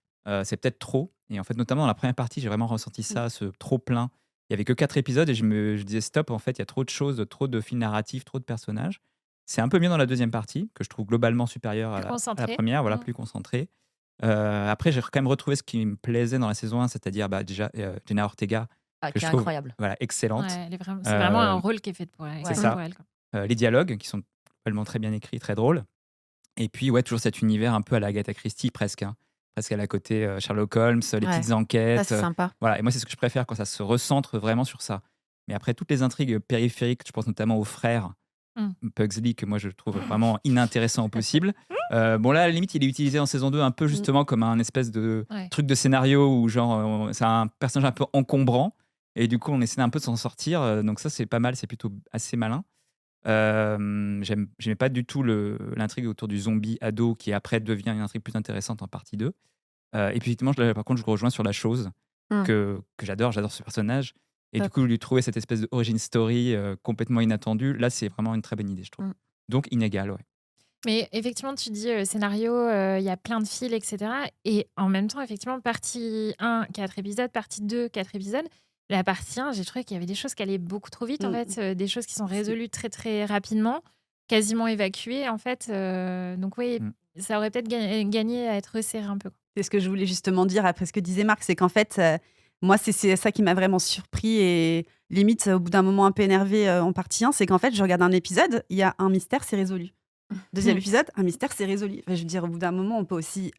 C'est peut-être trop. Et en fait, notamment dans la première partie, j'ai vraiment ressenti ça, ce trop plein. Il y avait que 4 épisodes et je disais stop, en fait, il y a trop de choses, trop de fils narratifs, trop de personnages. C'est un peu mieux dans la deuxième partie, que je trouve globalement supérieure à Plus la concentré. première, voilà, plus concentrée. Après, j'ai quand même retrouvé ce qui me plaisait dans la saison 1, c'est-à-dire déjà Jenna Ortega, Ah, que qui je est trouve incroyable. Ouais, excellente. c'est vraiment un rôle qui est fait pour elle. c'est écrit ça. pour elle, quoi. Les dialogues qui sont tellement très bien écrits, très drôles. Et puis, ouais, toujours cet univers un peu à la Agatha Christie, presque. Presque à la côté Sherlock Holmes, les petites Ça, enquêtes. c'est sympa. Voilà, et moi, c'est ce que je préfère quand ça se recentre vraiment sur ça. Mais après, toutes les intrigues périphériques, je pense notamment aux frères Pugsley, que moi, je trouve vraiment inintéressant au possible. Bon, là, à la limite, il est utilisé en saison 2 un peu justement comme un espèce de truc de scénario où, genre, c'est un personnage un peu encombrant. Et du coup, on essaie un peu de s'en sortir. Donc ça, c'est pas mal, c'est plutôt assez malin. J'aimais pas du tout l'intrigue autour du zombie ado qui après devient une intrigue plus intéressante en partie 2. Et puis effectivement, par contre, je le rejoins sur la chose que j'adore ce personnage. Et du coup, lui trouver cette espèce de origin story complètement inattendue, là, c'est vraiment une très bonne idée, je trouve. Donc inégal, ouais. Mais effectivement, tu dis scénario, il y a plein de fils, etc. Et en même temps, effectivement, partie 1, 4 épisodes, partie 2, 4 épisodes. La partie 1, j'ai trouvé qu'il y avait des choses qui allaient beaucoup trop vite, en fait, des choses qui sont résolues très, très rapidement, quasiment évacuées, en fait. Donc oui, ça aurait peut-être gagné à être resserré un peu. C'est ce que je voulais justement dire après ce que disait Marc, c'est qu'en fait, moi, c'est ça qui m'a vraiment surpris et limite, au bout d'un moment un peu énervé en partie 1, c'est qu'en fait, je regarde un épisode, il y a un mystère, c'est résolu. Deuxième épisode, un mystère, c'est résolu. Enfin, je veux dire, au bout d'un moment, on peut aussi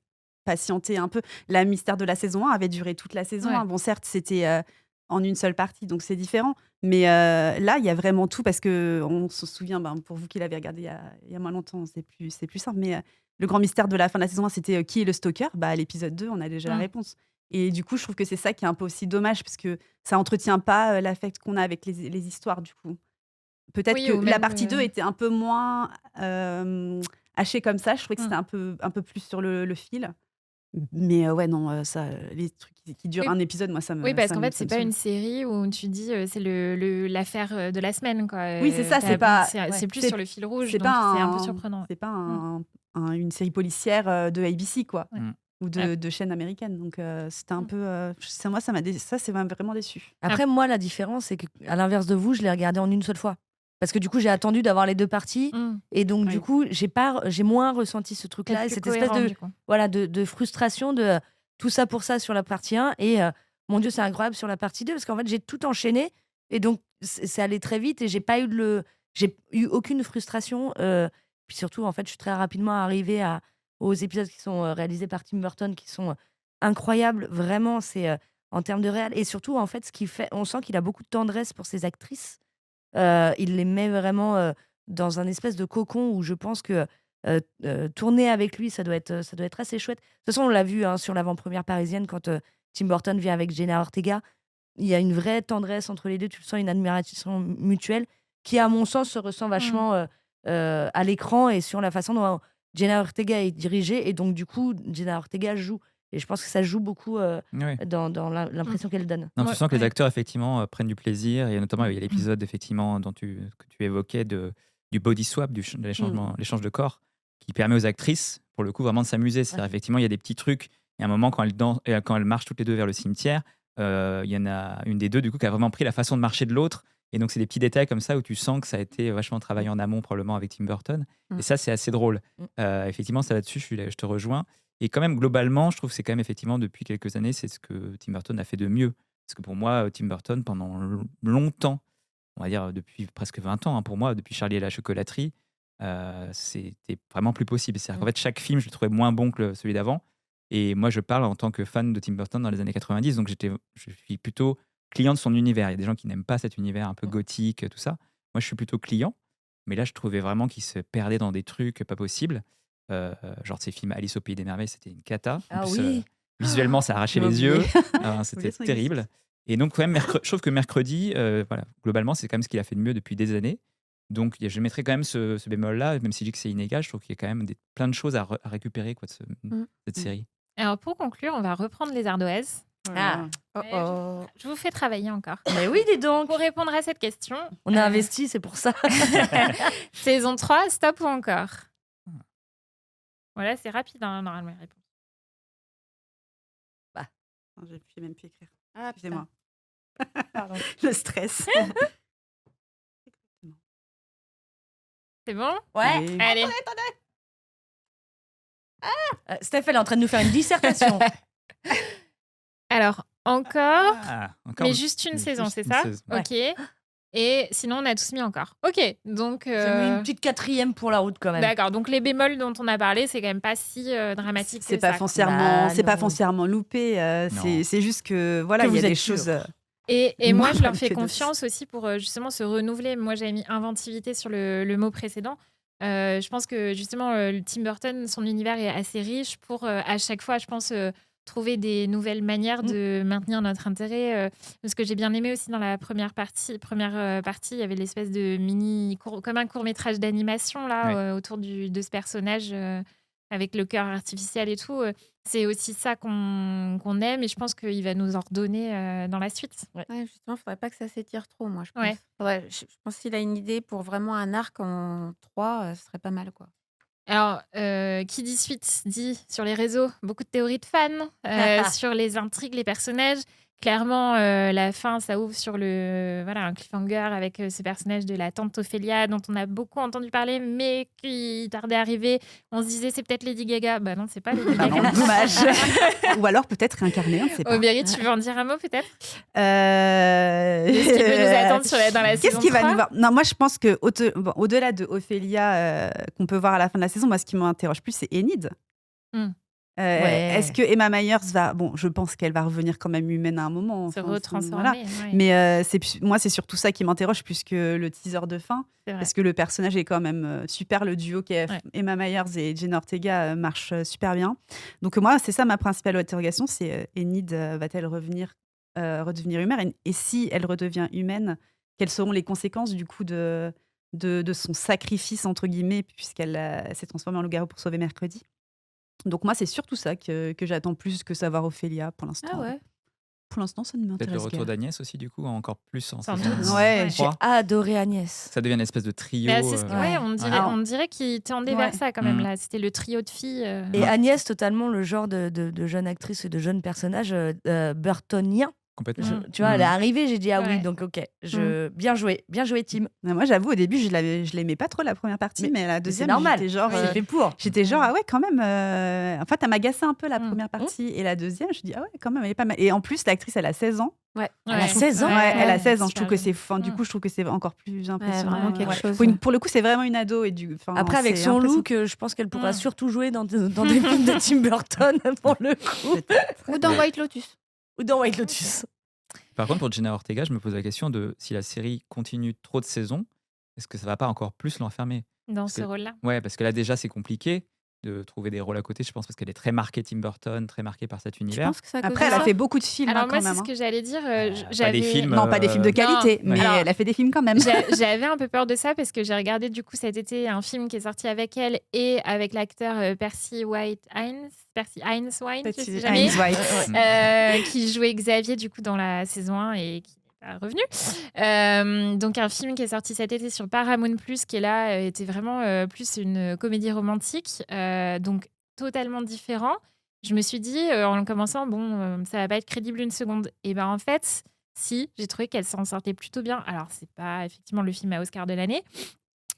patienter un peu. La mystère de la saison 1 avait duré toute la saison 1. Bon, certes, c'était en une seule partie, donc c'est différent. Mais là, il y a vraiment tout parce qu'on se souvient, pour vous qui l'avez regardé il y a moins longtemps, c'est plus simple. Mais le grand mystère de la fin de la saison 1, c'était qui est le stalker? À l'épisode 2, on a déjà la réponse. Et du coup, je trouve que c'est ça qui est un peu aussi dommage parce que ça entretient pas l'affect qu'on a avec les histoires, du coup. Peut-être que la partie 2 était un peu moins hachée comme ça. Je trouvais que c'était un peu plus sur le fil. Mais ouais, non, ça, les trucs qui durent un épisode, moi, ça me. Oui, parce ça qu'en me- fait, ça c'est me pas saoule. une série où tu dis c'est l'affaire de la semaine, quoi. Oui, c'est ça, c'est pas. C'est plus c'est- sur le fil rouge, C'est donc pas c'est un peu surprenant. C'est pas une série policière de ABC, quoi. Ouais. Ou de chaîne américaine. Donc, c'était un peu. Moi, ça, c'est vraiment déçu. Après, moi, la différence, c'est qu'à l'inverse de vous, je l'ai regardé en une seule fois. Parce que du coup, j'ai attendu d'avoir les deux parties. Et donc, du coup, j'ai moins ressenti ce truc-là. Et cette espèce de frustration de tout ça pour ça sur la partie 1. Et mon Dieu, c'est incroyable sur la partie 2. Parce qu'en fait, j'ai tout enchaîné. Et donc, c'est allé très vite. Et j'ai eu aucune frustration. Puis surtout, en fait, je suis très rapidement arrivée aux épisodes qui sont réalisés par Tim Burton, qui sont incroyables. Vraiment, c'est en termes de réal. Et surtout, en fait, on sent qu'il a beaucoup de tendresse pour ses actrices. Il les met vraiment dans un espèce de cocon où je pense que tourner avec lui, ça doit être assez chouette. De toute façon, on l'a vu sur l'avant-première parisienne quand Tim Burton vient avec Jenna Ortega. Il y a une vraie tendresse entre les deux. Tu le sens, une admiration mutuelle qui, à mon sens, se ressent vachement à l'écran et sur la façon dont Jenna Ortega est dirigée. Et donc, du coup, Jenna Ortega joue. Et je pense que ça joue beaucoup dans l'impression qu'elle donne. Non, tu sens que les acteurs, effectivement, prennent du plaisir. Et notamment, il y a l'épisode, effectivement, que tu évoquais, du body swap, de l'échange de corps, qui permet aux actrices, pour le coup, vraiment de s'amuser. C'est-à-dire, effectivement, il y a des petits trucs. Et à un moment, quand elles marchent toutes les deux vers le cimetière, il y en a une des deux du coup qui a vraiment pris la façon de marcher de l'autre. Et donc, c'est des petits détails comme ça où tu sens que ça a été vachement travaillé en amont, probablement avec Tim Burton. Et ça, c'est assez drôle. Effectivement, ça là-dessus, je te rejoins. Et quand même, globalement, je trouve que c'est quand même, effectivement, depuis quelques années, c'est ce que Tim Burton a fait de mieux. Parce que pour moi, Tim Burton, pendant longtemps, on va dire depuis presque 20 ans, pour moi, depuis Charlie et la chocolaterie, c'était vraiment plus possible. C'est-à-dire qu'en fait, chaque film, je le trouvais moins bon que celui d'avant. Et moi, je parle en tant que fan de Tim Burton dans les années 90, donc je suis plutôt client de son univers. Il y a des gens qui n'aiment pas cet univers un peu gothique, tout ça. Moi, je suis plutôt client. Mais là, je trouvais vraiment qu'il se perdait dans des trucs pas possibles. Genre ces films Alice au Pays des Merveilles, c'était une cata. En plus, visuellement, ça arrachait les yeux. C'était terrible. Et donc, quand même, je trouve que Mercredi, voilà, globalement, c'est quand même ce qu'il a fait de mieux depuis des années. Donc, je mettrais quand même ce bémol-là, même si je dis que c'est inégal. Je trouve qu'il y a quand même plein de choses à récupérer de cette série. Alors, pour conclure, on va reprendre les ardoises. Je vous fais travailler encore. Mais oui, dis donc. Pour répondre à cette question, On a investi, c'est pour ça. saison 3, stop ou encore? Voilà, c'est rapide, normalement, les réponses. J'ai même pu écrire. Ah, Excusez-moi. Pardon. Le stress. C'est bon? Ouais. Oui. Allez. Steph, elle est en train de nous faire une dissertation. Alors, encore, Encore mais juste une saison, juste c'est une ça? saison. Ok. Et sinon, on a tous mis encore. Ok, donc... J'ai mis une petite 4e pour la route quand même. D'accord, donc les bémols dont on a parlé, c'est quand même pas si dramatique C'est que pas ça, quoi. foncièrement, Bah, c'est pas non. foncièrement loupé. Non. C'est juste que voilà, Que il y a vous des êtes sûr. choses. Et moi, je leur Moins fais que d'autres. confiance aussi pour justement se renouveler. Moi, j'avais mis inventivité sur le mot précédent. Je pense que justement, le Tim Burton, son univers est assez riche pour à chaque fois, je pense, trouver des nouvelles manières de maintenir notre intérêt. Ce que j'ai bien aimé aussi dans la première partie, il y avait l'espèce de comme un court-métrage d'animation là, autour de ce personnage avec le cœur artificiel et tout. C'est aussi ça qu'on aime et je pense qu'il va nous en redonner dans la suite. Ouais, justement, faudrait pas que ça s'étire trop, moi, je pense. Ouais. Je pense qu'il a une idée pour vraiment un arc en 3, ce serait pas mal, quoi. Alors, qui dit suite dit sur les réseaux beaucoup de théories de fans sur les intrigues, les personnages. Clairement, la fin, ça ouvre sur un cliffhanger avec ce personnage de la tante Ophélia dont on a beaucoup entendu parler, mais qui tardait à arriver. On se disait, c'est peut-être Lady Gaga. Bah non, c'est pas Lady Ah Gaga. non, dommage. Ou alors peut-être réincarné, on ne sait pas. Aubery, tu veux en dire un mot peut-être? Qu'est-ce Qu'est-ce qui peut nous attendre dans la saison Qu'est-ce qui va 3? nous voir? Non, moi je pense que au-delà de Ophélia qu'on peut voir à la fin de la saison, moi ce qui m'interroge plus c'est Enid. Ouais. Est-ce que Emma Myers va... Bon, je pense qu'elle va revenir quand même humaine à un moment. Se enfin, retransformer. voilà. Ouais. Mais moi, c'est surtout ça qui m'interroge plus que le teaser de fin. C'est vrai. Parce que le personnage est quand même super. Le duo qui est Emma Myers et Jenna Ortega marche super bien. Donc moi, c'est ça ma principale interrogation, c'est Enid va-t-elle redevenir humaine? Et si elle redevient humaine, quelles seront les conséquences du coup de son sacrifice, entre guillemets, puisqu'elle s'est transformée en loup-garou pour sauver Mercredi? Donc moi, c'est surtout ça que j'attends plus que savoir Ophélia pour l'instant. Ah ouais. Pour l'instant, ça ne Peut-être m'intéresse le retour guère. d'Agnès aussi, du coup, encore plus en Sans saison doute. Ouais, J'ai adoré Agnès. Ça devient une espèce de trio. Bah, c'est ce que- on dirait qu'il tendait vers ça quand même. Mm. Là, c'était le trio de filles. Et Agnès, totalement le genre de jeune actrice et de jeune personnage burtonien. Complètement. Tu vois, elle est arrivée, j'ai dit ah oui, Ouais. donc ok, bien joué, Tim. Mais moi, j'avoue, au début, je l'aimais pas trop la première partie, mais la deuxième, C'est normal, j'étais genre, c'est fait pour. ah ouais, quand même. En fait, elle m'agaçait un peu la première partie, et la deuxième, je dis ah ouais, quand même, elle est pas mal. Et en plus, l'actrice, elle a 16 ans. Ouais. Elle a 16 ans. Ouais, elle a 16 ans. Je super trouve que c'est, jeune. du coup, je trouve que c'est encore plus impressionnant. vraiment quelque chose. Pour le coup, c'est vraiment une ado et Après, avec c'est son impressionnant. look, je pense qu'elle pourra surtout jouer dans des films de Tim Burton pour le coup. Ou dans White Lotus. Ou dans White Lotus. Par contre, pour Jenna Ortega, je me pose la question de si la série continue trop de saisons, est-ce que ça va pas encore plus l'enfermer? dans Parce ce que- rôle-là. Ouais, parce que là déjà c'est compliqué de trouver des rôles à côté, je pense, parce qu'elle est très marquée Tim Burton, très marquée par cet Je univers. pense que ça Après, elle a fait beaucoup de films Alors quand moi, c'est même. ce que j'allais dire. Pas J'avais... des films. Non, pas des films de qualité, non. mais Alors, elle a fait des films quand même. J'avais un peu peur de ça parce que j'ai regardé du coup cet été un film qui est sorti avec elle et avec l'acteur Percy Hines-Wine, je sais jamais, Hines White. qui jouait Xavier du coup dans la saison 1 et qui n'est pas revenu. Donc un film qui est sorti cet été sur Paramount+, qui est là, était vraiment plus une comédie romantique, donc totalement différent. je me suis dit, en commençant, ça va pas être crédible une seconde. Et ben en fait, si, j'ai trouvé qu'elle s'en sortait plutôt bien. Alors, c'est pas effectivement le film à Oscar de l'année,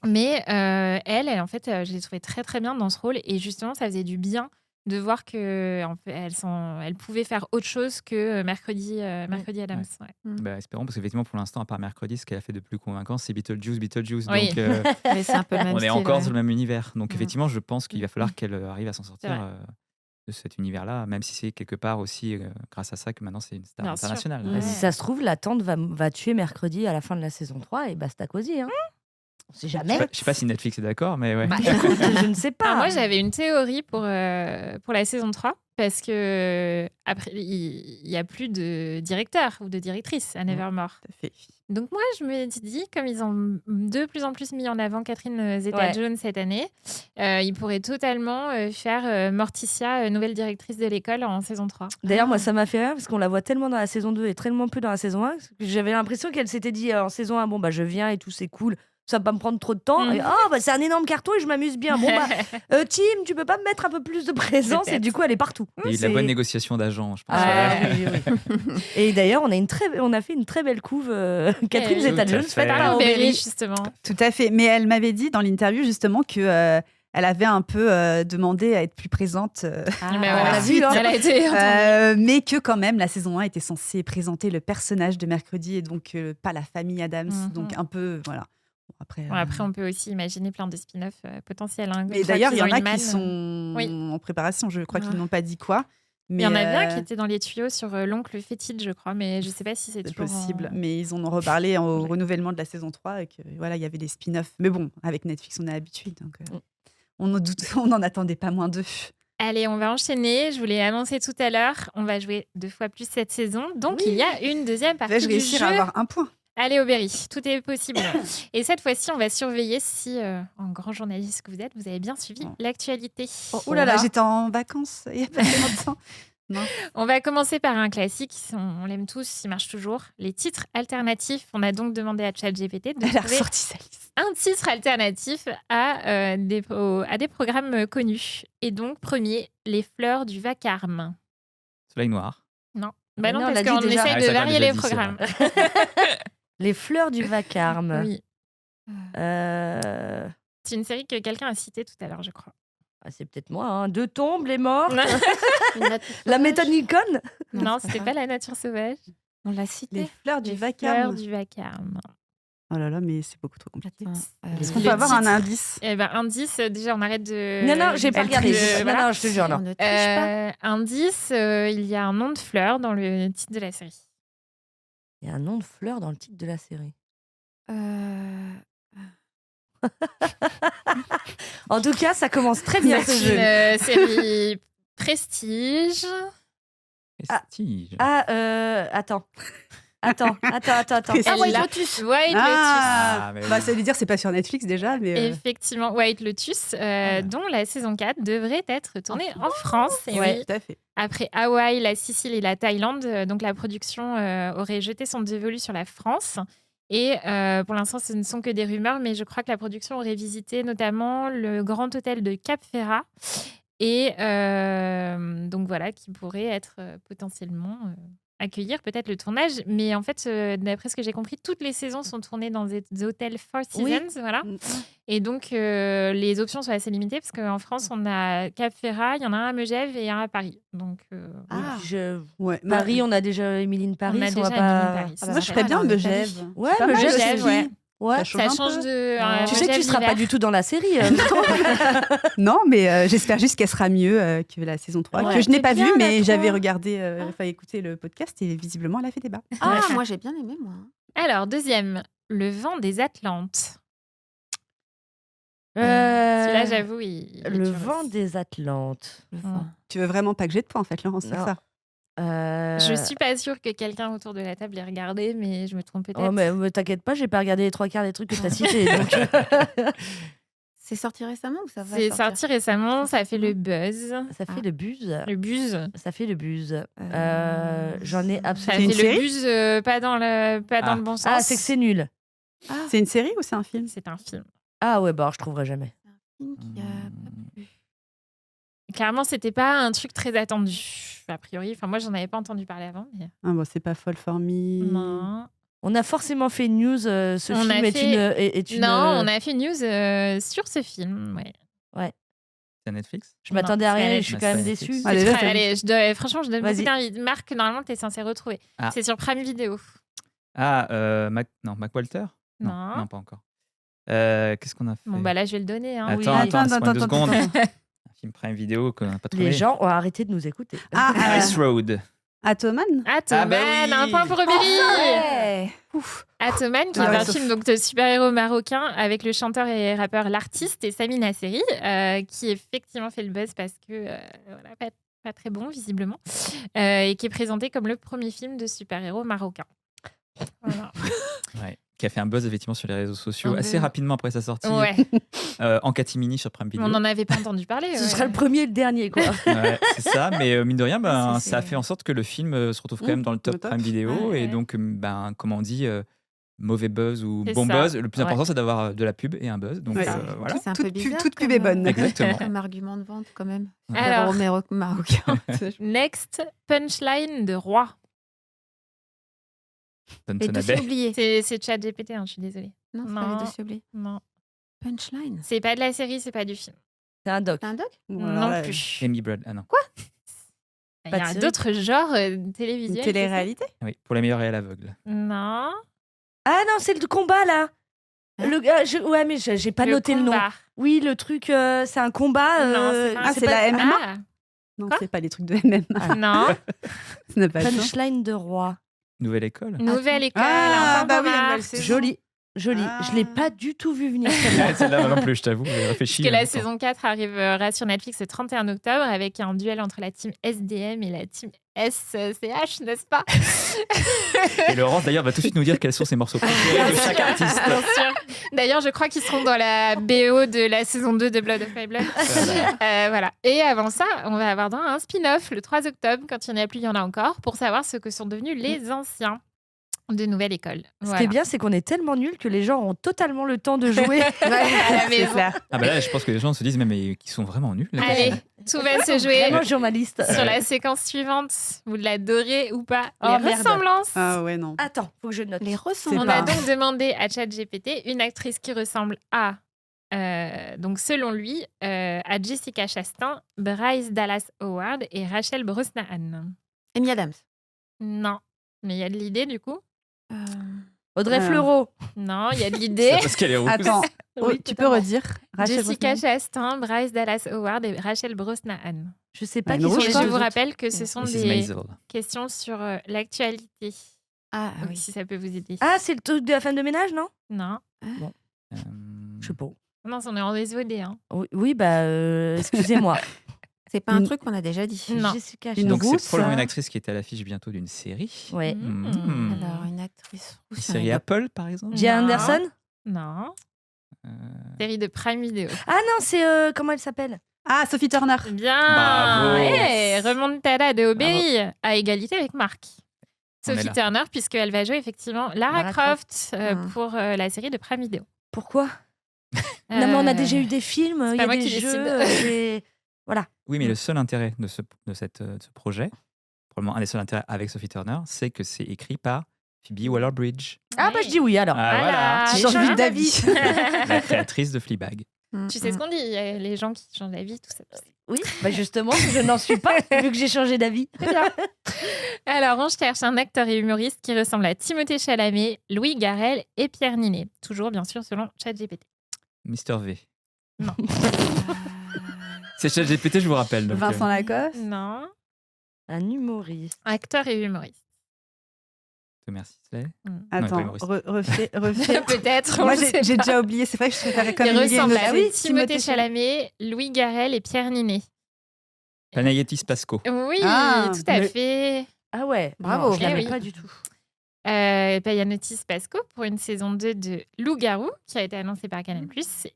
mais elle, en fait, je l'ai trouvée très très bien dans ce rôle. Et justement, ça faisait du bien de voir qu'elle elle pouvait faire autre chose que Mercredi Adams. Ouais. Bah, espérons, parce qu'effectivement, pour l'instant, à part Mercredi, ce qu'elle a fait de plus convaincant, c'est Beetlejuice. Oui. Donc, Mais c'est un peu le même on est style, encore ouais. dans le même univers. Donc, Mm. effectivement, je pense qu'il va falloir qu'elle arrive à s'en C'est sortir vrai. de cet univers-là, même si c'est quelque part aussi grâce à ça que maintenant c'est une star Bien sûr. internationale. Ouais. Si ça se trouve, la tante va tuer Mercredi à la fin de la saison 3 et basta cosy. Hein. On sait jamais. Je sais pas si Netflix est d'accord, mais ouais. Bah, écoute, je ne sais pas. Alors moi, j'avais une théorie pour la saison 3, parce que après, il n'y a plus de directeur ou de directrice à Nevermore. Tout à fait. Donc moi, je me dis, comme ils ont de plus en plus mis en avant Catherine Zeta-Jones cette année, ils pourraient totalement faire Morticia, nouvelle directrice de l'école, en saison 3. D'ailleurs, moi, ça m'a fait rire parce qu'on la voit tellement dans la saison 2 et tellement peu dans la saison 1 que j'avais l'impression qu'elle s'était dit en saison 1, bon, bah, je viens et tout, c'est cool. Ça va pas me prendre trop de temps. Et, c'est un énorme carton et je m'amuse bien. Bon, bah, Tim, tu peux pas me mettre un peu plus de présence? Et du coup, elle est partout. Il y a eu de la bonne négociation d'agent, je pense. Oui. Et d'ailleurs, on a fait une très belle couve, Catherine Zeta-Jones, faite par Aurélie. Justement. Tout à fait. Mais elle m'avait dit dans l'interview justement que elle avait un peu demandé à être plus présente. On l'a vu, hein. Elle a été Mais que quand même, la saison 1 était censée présenter le personnage de Mercredi et donc pas la famille Adams. Donc un peu, voilà. Après, on peut aussi imaginer plein de spin-offs potentiels. Hein. Mais d'ailleurs, il y en a qui sont en préparation. Je crois qu'ils n'ont pas dit quoi. Mais il y en a bien qui étaient dans les tuyaux sur l'oncle fétide, je crois, mais je ne sais pas si c'est toujours possible. Mais ils en ont reparlé au renouvellement de la saison 3 et que voilà, il y avait des spin-offs. Mais bon, avec Netflix, on est habitué, donc on n'en attendait pas moins d'eux. Allez, on va enchaîner. Je vous l'ai annoncé tout à l'heure. On va jouer 2 fois plus cette saison. Donc, il y a une deuxième partie Vais-je du réussir jeu. à avoir un point? Allez, Aubéry, tout est possible. Et cette fois-ci, on va surveiller si, en grand journaliste que vous êtes, vous avez bien suivi l'actualité. Oh là là, j'étais en vacances il y a pas très longtemps. Non. On va commencer par un classique, on l'aime tous, il marche toujours. Les titres alternatifs. On a donc demandé à ChatGPT de trouver un titre alternatif à des programmes connus. Et donc, premier, Les fleurs du vacarme. Soleil noir. Non. Bah non, non, on parce l'a qu'on dit déjà. essaye de varier les programmes. Les fleurs du vacarme. Oui. Euh, C'est une série que quelqu'un a citée tout à l'heure, je crois. c'est peut-être moi. Hein. Deux tombes, les morts. La méthode Lincoln. Non, c'était pas La nature sauvage. On l'a cité. Les fleurs du Les vacarme. fleurs du vacarme. Oh là là, mais c'est beaucoup trop compliqué. Est-ce Le qu'on peut avoir un titre. indice? Eh ben, indice, déjà, on arrête de... Non, j'ai pas regardé. Voilà. Non, je te jure, non. On ne triche pas. Indice, il y a un nom de fleur dans le titre de la série. Il y a un nom de fleur dans le titre de la série. En tout cas, ça commence très bien ce C'est jeu. une série prestige. Prestige. Attends. Attends. White Lotus. White Ah, mais bah, oui. ça veut dire c'est pas sur Netflix déjà, mais Lotus. Effectivement, White Lotus, dont la saison 4 devrait être tournée en France. Et Ouais. oui, tout à fait. après Hawaï, la Sicile et la Thaïlande, donc la production aurait jeté son dévolu sur la France. Et pour l'instant, ce ne sont que des rumeurs, mais je crois que la production aurait visité notamment le Grand Hôtel de Cap Ferrat. Et donc voilà, qui pourrait être potentiellement accueillir peut-être le tournage. Mais en fait, d'après ce que j'ai compris, toutes les saisons sont tournées dans des hôtels Four Seasons. Oui. Voilà. Et donc, les options sont assez limitées parce qu'en France, on a Cap Ferrat, il y en a un à Megève et un à Paris. Donc, Ouais. Paris, on a déjà Émilie Paris. on a on déjà va pas- Émilie Paris. Moi, je ferais bien Megève. Ouais, C'est pas mal, Megève, Megève, aussi. ouais. Ouais. Ça Ça un change peu. de. Tu sais que tu seras pas du tout dans la série. Non, mais j'espère juste qu'elle sera mieux que la saison 3, Ouais. que je n'ai C'est pas bien, vue, la mais 3. j'avais regardé, écouté le podcast et visiblement, elle a fait débat. Ah, moi j'ai bien aimé, moi. Alors, deuxième, Le vent des Atlantes. Celui-là, j'avoue, il est Le dur vent aussi. des Atlantes. Tu veux vraiment pas que j'ai de points, en fait, Laurence, c'est Non. ça? Je suis pas sûre que quelqu'un autour de la table l'ait regardé, mais je me trompe peut-être. Oh, mais t'inquiète pas, j'ai pas regardé les 3/4 des trucs que t'as cités. Donc... C'est sorti récemment ou ça va C'est sortir sorti récemment, ça fait le buzz. Ça fait le buzz. Le buzz. Ça fait le buzz. J'en ai Ça absolument. fait une le série buzz pas dans le bon sens. Ah, c'est que c'est nul. C'est une série ou c'est un film? C'est un film. Ah ouais, bah alors je trouverai jamais. Qui a pas plu. Clairement, c'était pas un truc très attendu, a priori. Enfin, moi, j'en avais pas entendu parler avant. Mais... Ah, bon, c'est pas Fall for Me. Non. On a forcément fait une news. Ce On film a est une. Non, on a fait une news sur ce film. Ouais. C'est Netflix. Je m'attendais à Non, c'est rien. à Je suis Netflix. quand même C'est déçue. Netflix. Allez, là, t'as Franchement, je donne beaucoup Vas-y. d'invites. Marc, normalement, t'es censé retrouver. Ah. C'est sur Prime Video. Ah, Mac Walter Non. Non, pas encore. Qu'est-ce qu'on a fait Bon, bah là, je vais le donner. Hein. Attends, laisse-moi 2 secondes. Un film Prime Vidéo qu'on n'a pas trouvé. Les gens ont arrêté de nous écouter. Ah, Ice Road. Atoman. Atoman, bah oui. un point pour Emilie. Ouais. Atoman, qui Ah est ouais, un sauf- film donc, de super-héros marocain avec le chanteur et rappeur L'Artiste et Sami Nasseri, qui effectivement fait le buzz parce que voilà, pas très bon, visiblement, et qui est présenté comme le premier film de super-héros marocain. Voilà. Ouais. Qui a fait un buzz effectivement sur les réseaux sociaux Un assez peu. rapidement après sa sortie. Ouais, En catimini sur Prime Video. on n'en avait pas entendu parler. Ce ouais. sera le premier et le dernier, quoi. Ouais, c'est ça, mais mine de rien, C'est- ça a fait en sorte que le film se retrouve quand même dans le top le top. Prime Video. Ouais. Et donc, comment on dit, mauvais buzz ou C'est bon ça. buzz, le plus Ouais. important, c'est d'avoir de la pub et un buzz. Donc, Ouais. voilà. C'est un peu Toute pub- bizarre. toute pub comme, est bonne. Exactement. Comme argument de vente, quand même. Alors. Marocain. Next, punchline de Roi. Les Downton dossiers Abbey. oubliés. C'est ChatGPT, hein, je suis désolée. Non, c'est pas Non. les dossiers oubliés. Non, Punchline. c'est pas de la série, c'est pas du film. C'est un doc. C'est un doc Voilà, non ouais. plus. Amy Brad. Ah non. Il Pas y de a série. d'autres genres Une télévisuels. télé-réalité. Oui, pour les meilleurs et à l'aveugle. Non. Ah non, c'est le combat, là. Hein Ouais, mais j'ai pas noté le nom. combat. Oui, le truc, c'est un combat. Non, c'est pas un- Ah, c'est la MMA Ah, Non, Quoi c'est pas les trucs de MMA. non. Ça n'a pas de sens. Punchline de roi. Nouvelle école. Nouvelle école. Ah, enfin bah pour oui, la Marc. nouvelle saison. Joli. Joli. Ah. Je l'ai pas du tout vu venir, celle-là. Celle-là, moi non plus, je t'avoue, j'ai réfléchi. Que en la même temps. saison 4 arrivera sur Netflix le 31 octobre avec un duel entre la team SDM et la team SCH, n'est-ce pas? Et Laurence, d'ailleurs, va tout de suite nous dire quels sont ses morceaux préférés de chaque artiste. Bien sûr. D'ailleurs, je crois qu'ils seront dans la BO de la saison 2 de Blood of My Blood. Voilà. Et avant ça, on va avoir un spin-off le 3 octobre. Quand il n'y en a plus, il y en a encore, pour savoir ce que sont devenus les anciens de Nouvelle École. Ce qui est bien, c'est qu'on est tellement nuls que les gens ont totalement le temps de jouer. à la C'est maison. clair. Ah bah là, je pense que les gens se disent, mais qu'ils sont vraiment nuls. là. Allez, tout va se jouer Vraiment journaliste. sur la séquence suivante. Vous l'adorez ou pas? Oh, Les merde. ressemblances. Ah ouais, non. Attends, faut que je note. Les On ressemblances. a donc demandé à ChatGPT une actrice qui ressemble à, donc selon lui, à Jessica Chastain, Bryce Dallas Howard et Rachel Brosnahan. Amy Adams. Non, mais il y a de l'idée du coup. Audrey Ah. Fleurot. Non, il y a de C'est l'idée. parce qu'elle est rousse. Attends, Oui, tu peux totalement. redire Rachel Jessica Brosnahan Chastain, Bryce Dallas Howard et Rachel Brosnahan. Je sais pas Ouais, qui une sont rouge, Et les je pas. vous autres. rappelle que ce sont Mrs. des Maisel. questions sur l'actualité. Ah Donc, oui. si ça peut vous aider. Ah, c'est le truc de la femme de ménage, non? Non. Je sais pas. Non, on est en SVD. Hein. Oui, bah, excusez-moi. C'est pas un Une- truc qu'on a déjà dit. Non. Jessica Une Chastain. Donc, c'est rousse, probablement une ça. actrice qui est à l'affiche bientôt d'une série. Ouais. Mhm. Alors, une actrice Une rousse. série Apple, par exemple. Gia Non. Anderson. Non. Euh, Série de Prime Video. Ah non, c'est comment elle s'appelle? Ah, Sophie Turner. Bien. Bravo. Hey, remontada de Aubéry à égalité avec Marc. On est Sophie là. Turner, puisqu'elle va jouer effectivement Lara Lara Croft Mm. pour la série de Prime Video. Pourquoi? Non, mais on a Euh, déjà eu des films, il y pas a moi des qui jeux. décide. Voilà. Oui, mais le seul intérêt de ce projet, probablement un des seuls intérêts avec Sophie Turner, c'est que c'est écrit par Phoebe Waller-Bridge, Ah bah je dis oui alors. Ah, voilà. J'ai J'ai changé changé d'avis. la créatrice de Fleabag. Tu sais ce qu'on dit, il y a les gens qui changent d'avis, tout ça. Oui, bah justement, je n'en suis pas vu que j'ai changé d'avis. Très bien. Alors, on cherche un acteur et humoriste qui ressemble à Timothée Chalamet, Louis Garrel et Pierre Ninet. Toujours, bien sûr, selon ChatGPT. Mr. V. Non. C'est ChatGPT, je vous rappelle. donc, Vincent Lacoste. Non. Un humoriste. Acteur et humoriste. Thomas Sisley. Attends, humoriste. refais. Peut-être. on Moi, le sait j'ai pas. déjà oublié. C'est vrai que je préférais comme Il ressemble à oui, Timothée Chalamet, Louis Garrel et Pierre Ninet. Panayotis Pasco. Oui, Ah, tout à mais- fait. Ah ouais, Bravo. non, je l'avais Eh oui. pas du tout. Payanotis Pasco pour une saison 2 de Loup-Garou qui a été annoncée par Canal+,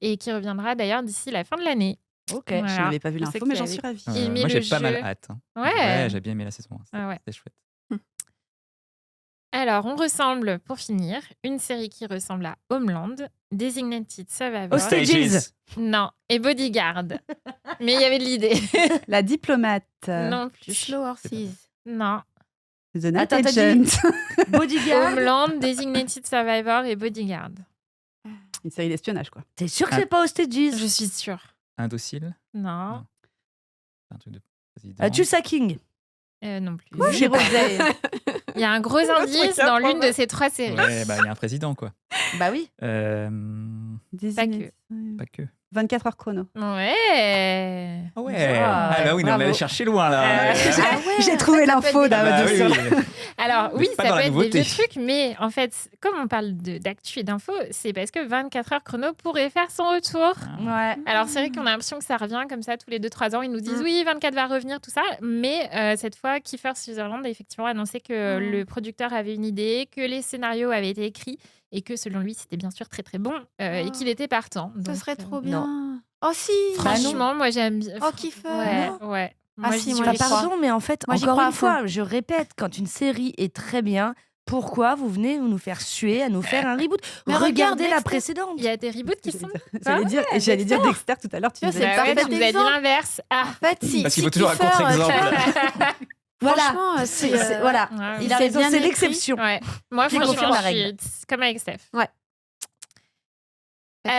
et qui reviendra d'ailleurs d'ici la fin de l'année. Ok. Voilà. Je n'avais pas vu Je sais l'info, qu'il mais y j'en avait- suis ravie. Il met Moi, le j'ai pas mal jeu. hâte. Hein. Ouais. J'ai bien aimé la saison 1. Ah ouais. C'était chouette. Alors, on ressemble, pour finir, une série qui ressemble à Homeland, Designated Survivor. Hostages. Non, et Bodyguard. Mais il y avait de l'idée. La diplomate. Non Du plus. Slow Horses. Non. The Night Attends, t'as dit- Agent. Bodyguard. Homeland, Designated Survivor et Bodyguard. Une série d'espionnage, quoi. T'es sûr que c'est pas Hostages? Je suis sûre. Indocile. Non. C'est un truc de président. Tulsa King. Non plus. J'ai Rosé. Il y a un gros indice dans l'une de ces 3 séries. Ouais, bah il y a un président quoi. Bah oui. Designated- Pas que. 24 heures chrono. Ouais. Ah ouais. Ah, Ah bah oui, non, on bravo. allait chercher loin là. J'ai trouvé l'info Bah oui. Alors Mais oui, pas ça dans peut la être nouveauté. des vieux trucs, mais en fait, comme on parle d'actu et d'infos, c'est parce que 24 heures chrono pourrait faire son retour. Ouais. Alors c'est vrai qu'on a l'impression que ça revient comme ça tous les 2-3 ans. Ils nous disent oui, 24 va revenir, tout ça. Mais cette fois, Kiefer Sutherland a effectivement annoncé que le producteur avait une idée, que les scénarios avaient été écrits et que selon lui, c'était bien sûr très très bon et qu'il était partant. Ce Donc, serait trop euh, bien. Oh si. Franchement, moi j'aime bien. Oh, Kiefer. Ouais, Non. ouais. Ah Moi, si, j'y moi, vais. j'y crois. Pardon, mais en fait, Moi, j'y encore crois à une fond. fois, je répète, quand une série est très bien, pourquoi vous venez nous faire suer à nous faire un reboot? Mais regarde Regardez la Dexter. précédente. Il y a des reboots qui sont. J'allais dire Dexter tout à l'heure. Tu Ouais, disais- c'est Bah ouais, parfait tu nous as dit exemple. l'inverse. Ah. En fait, si. Parce qu'il si faut toujours un Kiefer, contre-exemple. Voilà. Franchement, c'est. Voilà. Ouais, Il a c'est raison, bien c'est écrit. l'exception. Ouais. Moi, Qui franchement, confirme la je suis comme avec Steph. Faites-nous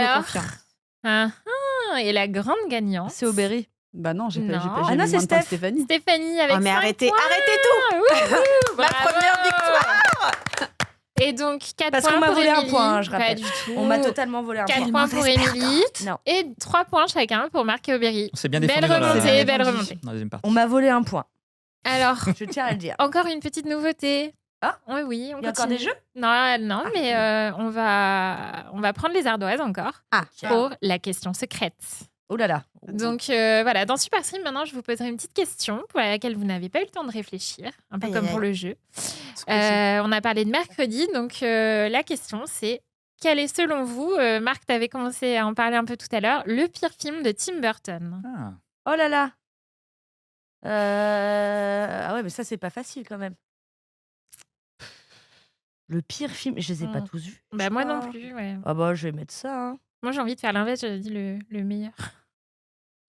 Alors, confiance. et la grande gagnante, C'est Aubery. Bah non, j'ai Non. pas Ah j'ai non, mis c'est moins de temps que Steph. Stéphanie. Stéphanie avec Oh, mais 5 arrêtez, points. arrêtez tout. Wouhou, La bravo. première victoire. Et donc, 4 Parce points qu'on m'a pour volé un Émilie. point, hein, je Pas rappelle. du tout. On m'a totalement volé un 4 point. points pour Émilie. Non. Et 3 points chacun pour Marc et Aubery. On s'est bien Belle défendu dans la- remontée, belle défendu. remontée. dans la deuxième partie. On m'a volé un point. Alors, Je tiens à le dire. encore une petite nouveauté. Ah. Oui, oui, on Il y a encore continue. des jeux Non, mais on va prendre les ardoises encore Ah. pour la question secrète. Oh là là. Donc voilà, dans Super Stream, maintenant, je vous poserai une petite question pour laquelle vous n'avez pas eu le temps de réfléchir, un peu Aïe, comme aïe, pour aïe. le jeu. On a parlé de mercredi, donc la question c'est quel est selon vous, Marc, tu avais commencé à en parler un peu tout à l'heure, le pire film de Tim Burton? Ah. Oh là là. Ah ouais, mais ça, c'est pas facile quand même. Le pire film, je les ai pas Mm. tous vus. Bah je moi crois. non plus, ouais. Ah bah, je vais mettre ça. Hein. Moi j'ai envie de faire l'inverse, j'avais dit le meilleur.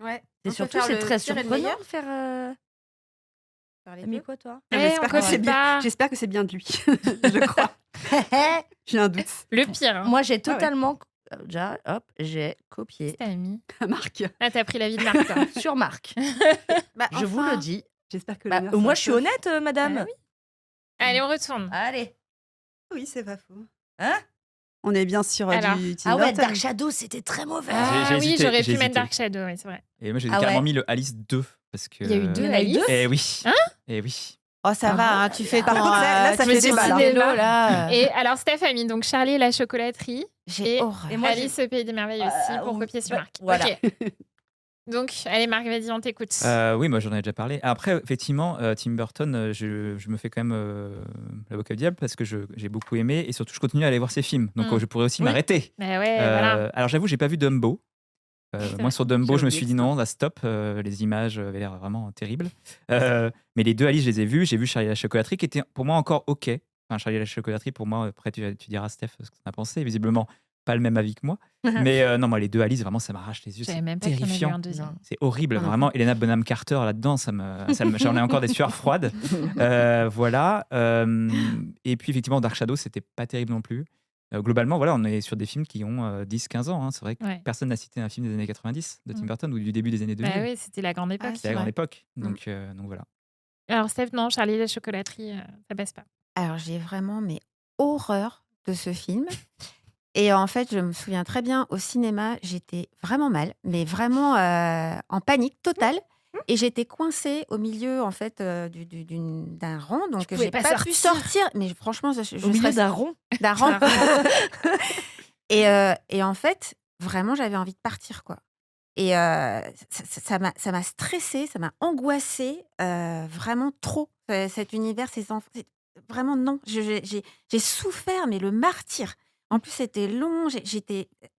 Ouais. Et On peut surtout, faire c'est le très pire et le surprenant meilleur de faire. Faire les T'as mis deux. quoi, toi Eh, on J'espère que connaît c'est bien. pas. J'espère que c'est bien de lui. Je crois. J'ai un doute. Le pire, hein. Moi, j'ai Ah ouais. totalement. Déjà, hop, j'ai copié T'as mis. Marc, Ah, t'as pris la vie de Marc, toi. sur Marc. Bah, Je vous enfin. le dis. j'espère que Bah, le meilleur moi, sera je suis sauf. honnête, madame. Ah oui. Allez, on retourne. Allez. Oui, c'est pas faux. Hein On est bien sur Alors. du Tim Ah ouais, Burton. Dark Shadow, c'était très mauvais. Ah oui, hésité, j'aurais j'ai pu mettre hésité. Dark Shadow, oui, c'est vrai. Et moi j'ai Ah carrément ouais. mis le Alice 2 parce que. Il y a eu deux Il y en a eu Alice. deux Eh oui. Eh oui. Oh, ça Ah va, bon hein, tu fais Par ton, contre, là, ça tu fait fais ton débat, là. cinéma, là. Et alors, Steph a mis donc Charlie et la chocolaterie J'ai et horreur. Et moi, j'ai- Alice au Pays des Merveilles aussi pour oui, copier sur bah, Marc. voilà. Ok. Donc, allez, Marc, vas-y, on t'écoute. Oui, moi j'en ai déjà parlé. Après, effectivement, Tim Burton, je me fais quand même l'avocat du diable parce que j'ai beaucoup aimé et surtout je continue à aller voir ses films. Donc Mm. je pourrais aussi Oui. m'arrêter. Bah ouais, voilà. Alors j'avoue, j'ai pas vu Dumbo. Moi sur Dumbo, J'ai je me oublié suis dit ça. non, là stop. Les images avaient l'air vraiment terribles. Mais les deux Alice, je les ai vus. J'ai vu Charlie et la chocolaterie qui était pour moi encore ok. Enfin, Charlie et la chocolaterie, pour moi, après tu diras Steph ce que tu en as pensé. Visiblement, pas le même avis que moi. Mais non, moi les deux Alice, vraiment, ça m'arrache les yeux. J'avais C'est même pas qu'il y en avait eu terrifiant. un deuxième. Non. C'est horrible, Mhm. vraiment. Elena Bonham Carter là-dedans, j'en ai encore des sueurs froides. Voilà. Et puis, effectivement, Dark Shadow, c'était pas terrible non plus. Globalement, voilà, on est sur des films qui ont 10-15 ans. Hein. C'est vrai que Ouais. personne n'a cité un film des années 90 de Tim Mhm. Burton ou du début des années 2000. Bah oui, c'était la grande époque. Ah, C'est la grande vrai. époque. Mm. Donc voilà. Alors, Steph, non, Charlie et la chocolaterie, ça passe pas. Alors, j'ai vraiment horreur de ce film. Et en fait, je me souviens très bien, au cinéma, j'étais vraiment mal, mais vraiment en panique totale. Et j'étais coincée au milieu, en fait, d'un rang. Donc, pouvais j'ai pas pas pu sortir. sortir. Mais franchement, je Au milieu serais d'un rond. d'un rang. Et en fait, vraiment, j'avais envie de partir, quoi. Et ça m'a stressée, ça m'a angoissée, vraiment trop. Cet univers, ces enfants, vraiment non. J'ai souffert, mais le martyre. En plus, c'était long.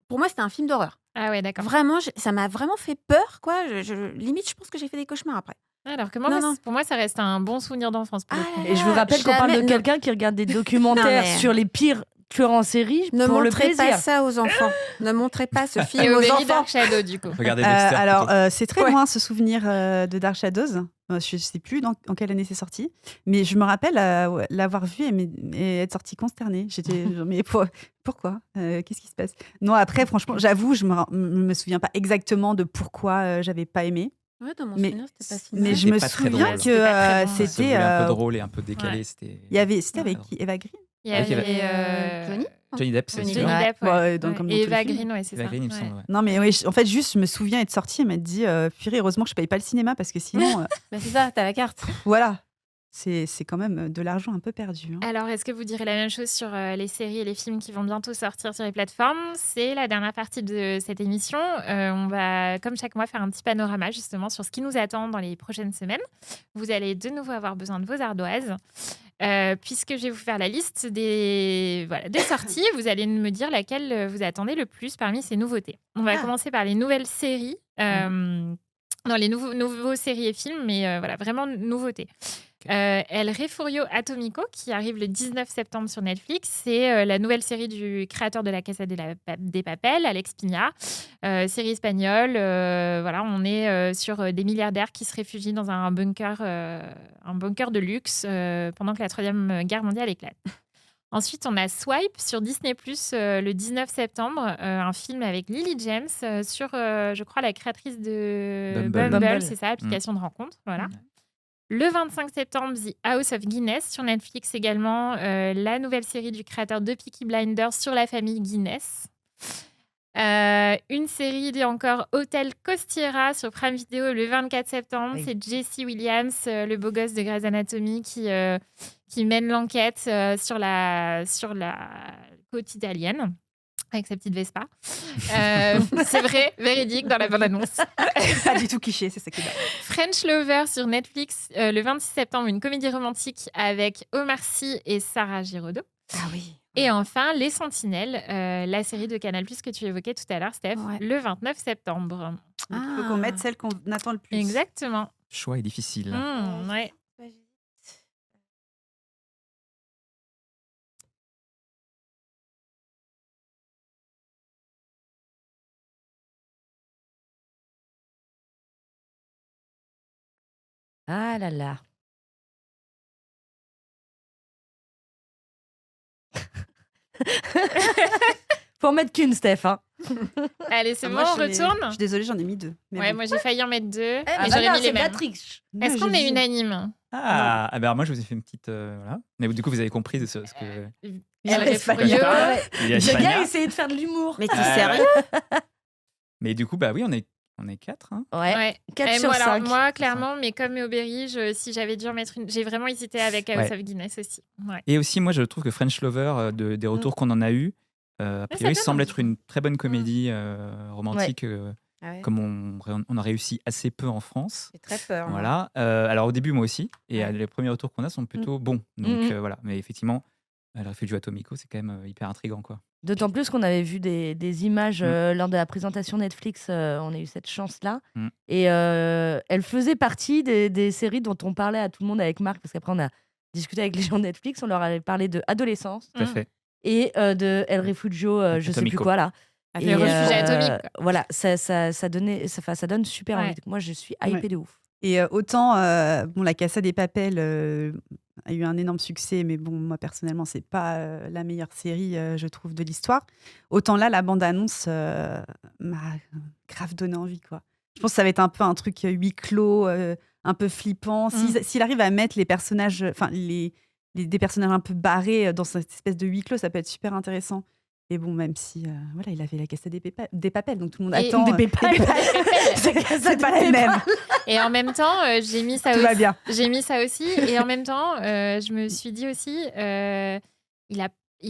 Pour moi, c'était un film d'horreur. Ah ouais, d'accord. Vraiment, ça m'a vraiment fait peur, quoi. Limite, je pense que j'ai fait des cauchemars après. Alors que Non, non. pour moi, ça reste un bon souvenir d'enfance. Pour le coup. Et je vous rappelle qu'on parle de Jamais- quelqu'un qui regarde des documentaires Non, mais- sur les pires tueurs en série Ne pour le montrez plaisir. pas ça aux enfants. Ne montrez pas ce Et film aux Aurélie enfants. Dark Shadow, du coup. Regardez Dexter. Alors, plutôt. c'est très Ouais. loin ce souvenir de Dark Shadows. Je ne sais plus en quelle année c'est sorti, mais je me rappelle l'avoir vu et être sortie consternée. J'étais genre, mais pourquoi Qu'est-ce qui se passe? Non, après, franchement, j'avoue, je me souviens pas exactement de pourquoi j'avais pas aimé. Ouais, dans mon Mais- souvenir, c'était pas si Mais mal. je me C'était pas très souviens drôle. que C'était pas très bon, Ça se c'était. voulait un peu drôle et un peu décalé. Ouais. C'était avec qui? Eva Green? Il y Avec avait Johnny Johnny Depp, c'est Johnny sûr. Ouais. Depp, ouais. Ouais, donc Ouais. comme dans Et tous les Eva films. Green, ouais, c'est Eva ça. Green, il me Ouais. semble. Ouais. Non, mais oui, en fait, juste, je me souviens être sortie et m'être dit, purée, heureusement que je paye pas le cinéma parce que sinon, Bah, c'est ça, t'as la carte. voilà. C'est quand même de l'argent un peu perdu. Hein. Alors, est-ce que vous direz la même chose sur les séries et les films qui vont bientôt sortir sur les plateformes? C'est la dernière partie de cette émission. On va, comme chaque mois, faire un petit panorama justement sur ce qui nous attend dans les prochaines semaines. Vous allez de nouveau avoir besoin de vos ardoises. Puisque je vais vous faire la liste des sorties, vous allez me dire laquelle vous attendez le plus parmi ces nouveautés. On va commencer par les nouvelles séries. Non, les nouveaux séries et films, mais voilà, vraiment nouveautés. El Refugio Atomico, qui arrive le 19 septembre sur Netflix. C'est la nouvelle série du créateur de La Casa de Papel, Alex Pina. Série espagnole. Voilà, on est sur des milliardaires qui se réfugient dans un bunker de luxe pendant que la Troisième Guerre mondiale éclate. Ensuite, on a Swipe sur Disney+, le 19 septembre, un film avec Lily James sur, je crois, la créatrice de Bumble. c'est ça, application de rencontre. Voilà. Le 25 septembre, The House of Guinness sur Netflix également, la nouvelle série du créateur de Peaky Blinders sur la famille Guinness. Une série encore, Hôtel Costiera sur Prime Video le 24 septembre. Oui. C'est Jesse Williams, le beau gosse de Grey's Anatomy, qui mène l'enquête sur la côte italienne avec sa petite Vespa. C'est vrai, véridique dans la bande-annonce. Pas du tout cliché, c'est ça qui est bien. French Lover sur Netflix le 26 septembre, une comédie romantique avec Omar Sy et Sarah Giraudot. Ah oui. Et enfin, Les Sentinelles, la série de Canal+ que tu évoquais tout à l'heure, Steph, Ouais. le 29 septembre. Il faut qu'on mette celle qu'on attend le plus. Exactement. Le choix est difficile. Ouais. Ah là là. Faut en mettre qu'une, Steph. Hein. Allez, c'est Ah, bon, moi, on retourne. Je suis désolée, j'en ai mis 2. Mais Ouais, bon. moi j'ai failli en mettre 2. Eh, mais bah j'aurais non, mis les c'est mêmes. Matrix. Est-ce qu'on est dit- unanime? Ah, ben moi je vous ai fait une petite. Voilà. Mais du coup, vous avez compris de ce que. El Ouais, Refugio. Il y a J'ai Espagnol. bien essayé de faire de l'humour. Mais t'es Ah, sérieux? Mais du coup, bah oui, on est 4. Hein. Ouais. Ouais. 4 Et sur moi, alors, 5. moi, clairement, mais comme Auberry, si j'avais dû en mettre une, j'ai vraiment hésité avec House Ouais. of Guinness aussi. Ouais. Et aussi, moi, je trouve que French Lover, des retours qu'on en a eu, a priori, donne semble envie. être une très bonne comédie romantique, Ah ouais. comme on a réussi assez peu en France. J'ai très peur. moi. Voilà. Alors au début, moi aussi. Et Ouais. les premiers retours qu'on a sont plutôt bons. Donc Mhm. voilà. Mais effectivement, le Refugio Atomico, c'est quand même hyper intriguant, quoi. D'autant plus qu'on avait vu des images lors de la présentation Netflix. On a eu cette chance-là. Mm. Et elle faisait partie des séries dont on parlait à tout le monde avec Marc, parce qu'après, on a discuté avec les gens de Netflix. On leur avait parlé de Adolescence Tout à Mm. fait. et de El Refugio, je sais plus Atomico. quoi là. Ah, Et, le refuge atomique. quoi. Voilà, ça donne super Ouais. envie. Moi, je suis hypée Ouais. de ouf. Et autant, La Casa des Papel a eu un énorme succès, mais bon, moi personnellement, c'est pas la meilleure série, je trouve, de l'histoire. Autant là, la bande-annonce m'a grave donné envie, quoi. Je pense que ça va être un peu un truc huis clos, un peu flippant. S'il arrive à mettre les personnages, enfin des personnages un peu barrés dans cette espèce de huis clos, ça peut être super intéressant. Et bon, même si, voilà, il avait la Casa des Papel, donc tout le monde Et attend. des Papel. C'est pas la même. Et en même temps, j'ai mis ça Tout aussi. va bien. J'ai mis ça aussi. Et en même temps, je me suis dit aussi, il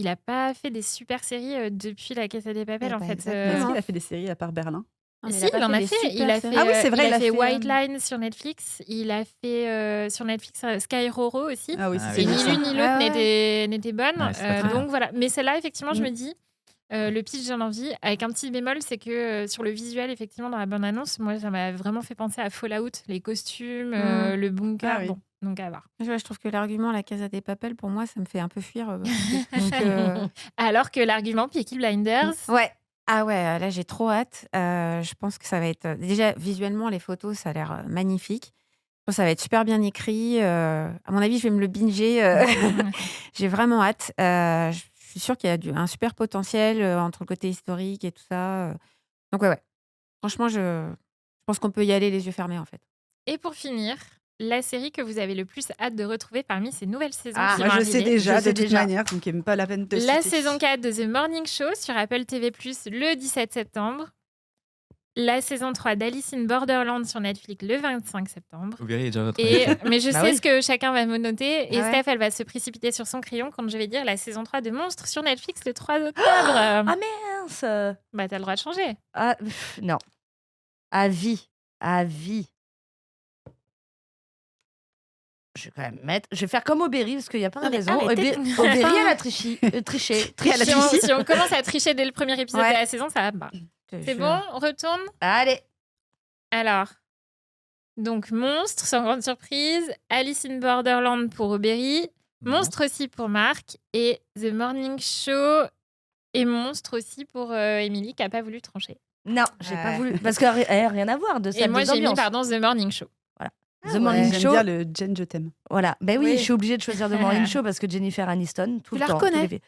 a pas fait des super séries depuis la Casa des Papel, Eh en ben, fait. exactement. Est-ce qu'il a fait des séries à part Berlin? Mais Si, il a pas il en fait a des fait. super Il a séries. fait, Ah oui, c'est vrai, il il a a fait fait, White Line sur Netflix. Il a fait sur Netflix Sky Roro aussi. Ah oui, Ah c'est Et oui. ni l'une ni l'autre Ah ouais. n'était bonne. Ouais, c'est pas très Donc voilà. Mais celle-là, effectivement, je Mm. me dis, Le pitch donne envie. Avec un petit bémol, c'est que sur le visuel, effectivement, dans la bande-annonce, moi, ça m'a vraiment fait penser à Fallout, les costumes, le bunker. Ah oui. Bon, donc à voir. Je trouve que l'argument La Casa des Papel, pour moi, ça me fait un peu fuir. Donc, Alors que l'argument Peaky Blinders, ouais. Ah ouais, là, j'ai trop hâte. Je pense que ça va être... Déjà, visuellement, les photos, ça a l'air magnifique. Je pense que ça va être super bien écrit. À mon avis, je vais me le binger. J'ai vraiment hâte. Je suis sûre qu'il y a un super potentiel entre le côté historique et tout ça. Donc ouais. Franchement, je pense qu'on peut y aller les yeux fermés, en fait. et pour finir, la série que vous avez le plus hâte de retrouver parmi ces nouvelles saisons Ah, qui Moi, vont je sais arriver. déjà, Je sais de toute déjà. manière, donc même pas la peine de La citer. saison 4 de The Morning Show sur Apple TV+, le 17 septembre. La saison 3 d'Alice in Borderland sur Netflix le 25 septembre. Vous verrez déjà votre Mais je Bah sais oui. ce que chacun va me noter. Et Ah ouais. Steph, elle va se précipiter sur son crayon quand je vais dire la saison 3 de Monstres sur Netflix le 3 octobre. Ah mince. Bah, t'as le droit de changer. Ah, non. À vie. À vie. Je vais quand même mettre. Je vais faire comme Aubéry parce qu'il n'y a pas de Non, mais raison. arrêtez. Aubéry, elle a triché. Triché. Elle a Si on, triché. si on commence à tricher dès le premier épisode Ouais. de la saison, ça va pas. C'est bon, on retourne. Allez. Alors, donc Monstre, sans grande surprise. Alice in Borderland pour Aubéry. Monstre aussi pour Marc. Et The Morning Show et Monstre aussi pour Émilie qui n'a pas voulu trancher. Non, j'ai pas Ouais. voulu. Parce que rien à voir de ça. Et moi, j'ai mis, The Morning Show. The Morning J'aime Show. bien le Jen, je t'aime. Voilà. Ben oui, Oui. je suis obligée de choisir The Morning Show parce que Jennifer Aniston, tout Tu le la temps. reconnais tous les-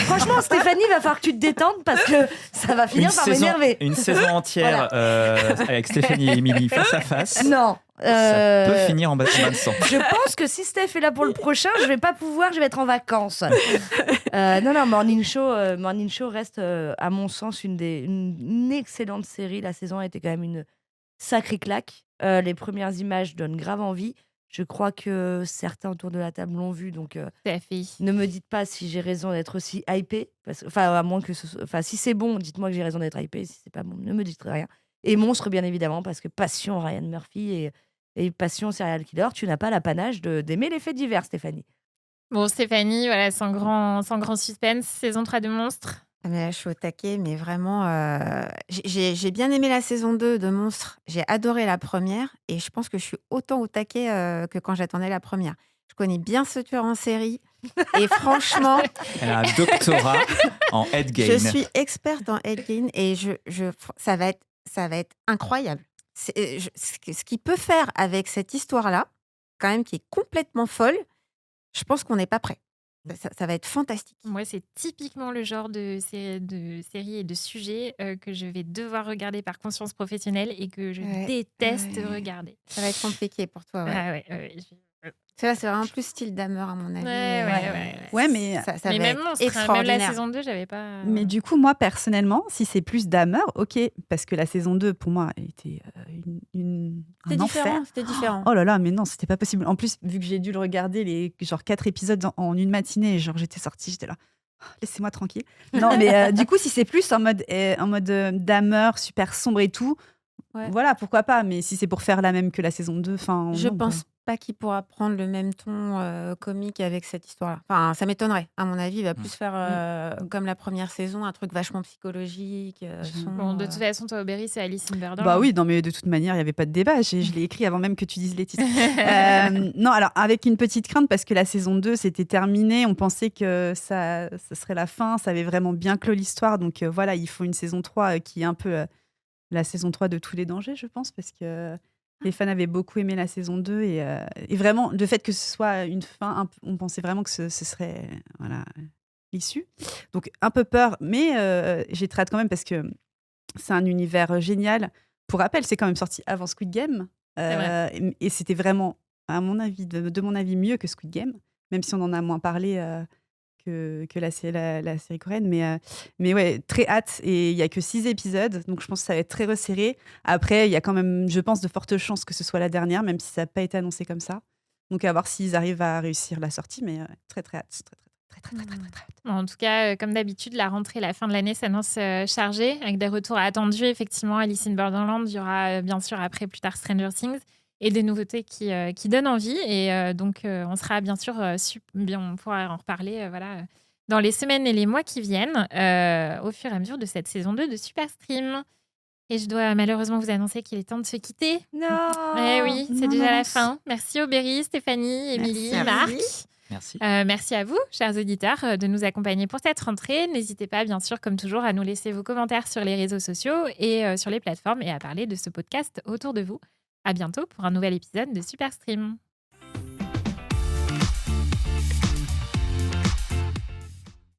franchement, Stéphanie, va falloir que tu te détendes parce que ça va finir par m'énerver. Une saison entière avec Stéphanie et Émilie face à face. Non. Ça peut finir en bain de sang. Je pense que si Steph est là pour le prochain, je vais pas pouvoir, je vais être en vacances. Non, Morning Show reste, à mon sens, une excellente série. La saison a été quand même une sacrée claque. Les premières images donnent grave envie. Je crois que certains autour de la table l'ont vu, donc Tout à fait. ne me dites pas si j'ai raison d'être aussi hypée. Enfin, à moins que si c'est bon, dites-moi que j'ai raison d'être hypée. Si c'est pas bon, ne me dites rien. Et Monstre, bien évidemment, parce que passion Ryan Murphy et passion serial killer, tu n'as pas l'apanage d'aimer les faits divers, Stéphanie. Bon, Stéphanie, voilà, sans grand suspense, saison 3 de Monstre. Ah, mais là, je suis au taquet, mais vraiment, j'ai bien aimé la saison 2 de Monstres. J'ai adoré la première et je pense que je suis autant au taquet que quand j'attendais la première. Je connais bien ce tueur en série et franchement, Elle a un doctorat en head gain. je suis experte en head gain et ça va être incroyable. Ce qu'il peut faire avec cette histoire-là, quand même, qui est complètement folle, je pense qu'on n'est pas prêt. Ça va être fantastique. Moi, c'est typiquement le genre de série et de sujet que je vais devoir regarder par conscience professionnelle et que je Ouais, déteste ouais. regarder. Ça va être compliqué pour toi. Ouais. Ah ouais. C'est vraiment plus style Dahmer, à mon avis. Ouais. Ouais, mais Ça Mais va même être Monstre, hein, même la extraordinaire. saison 2, j'avais pas... Mais du coup, moi, personnellement, si c'est plus Dahmer, ok, parce que la saison 2, pour moi, était C'était un différent. enfer. C'était différent. Oh là là, mais non, c'était pas possible. En plus, vu que j'ai dû le regarder, les genre 4 épisodes en une matinée, et genre j'étais sortie, j'étais là, oh, laissez-moi tranquille. Non, mais du coup, si c'est plus en mode Dahmer, super sombre et tout, Ouais. voilà, pourquoi pas. Mais si c'est pour faire la même que la saison 2, enfin. Je non, pense pas qu'il pourra prendre le même ton comique avec cette histoire-là. Enfin, ça m'étonnerait. À mon avis, il va plus faire comme la première saison, un truc vachement psychologique. Bon, de toute façon, toi, Aubéry, c'est Alice in Borderland. Bah oui, non, mais de toute manière, il n'y avait pas de débat. Je l'ai écrit avant même que tu dises les titres. Non, alors, avec une petite crainte, parce que la saison 2, c'était terminé. On pensait que ça serait la fin. Ça avait vraiment bien clos l'histoire. Donc voilà, il faut une saison 3 qui est un peu la saison 3 de tous les dangers, je pense, parce que les fans avaient beaucoup aimé la saison 2. Et vraiment, le fait que ce soit une fin, on pensait vraiment que ce serait l'issue. Donc, un peu peur, mais j'ai très hâte quand même, parce que c'est un univers génial. Pour rappel, c'est quand même sorti avant Squid Game. Et c'était vraiment, à mon avis, de mon avis, mieux que Squid Game, même si on en a moins parlé que la série coréenne. Mais ouais, très hâte. Et il n'y a que 6 épisodes, donc je pense que ça va être très resserré. Après, il y a quand même, je pense, de fortes chances que ce soit la dernière, même si ça n'a pas été annoncé comme ça. Donc à voir s'ils arrivent à réussir la sortie, mais très très hâte. Très hâte. En tout cas, comme d'habitude, la rentrée, la fin de l'année s'annonce chargée, avec des retours attendus. Effectivement, Alice in Borderland, il y aura bien sûr après plus tard Stranger Things et des nouveautés qui donnent envie. Et donc, on sera bien sûr, on pourra en reparler dans les semaines et les mois qui viennent, au fur et à mesure de cette saison 2 de Superstream. Et je dois malheureusement vous annoncer qu'il est temps de se quitter. Non. Eh oui, c'est Non, déjà la mince. fin. Merci Aubéry, Stéphanie, Émilie, Merci. Marc. Merci. Merci à vous, chers auditeurs, de nous accompagner pour cette rentrée. N'hésitez pas, bien sûr, comme toujours, à nous laisser vos commentaires sur les réseaux sociaux et sur les plateformes et à parler de ce podcast autour de vous. À bientôt pour un nouvel épisode de Superstream.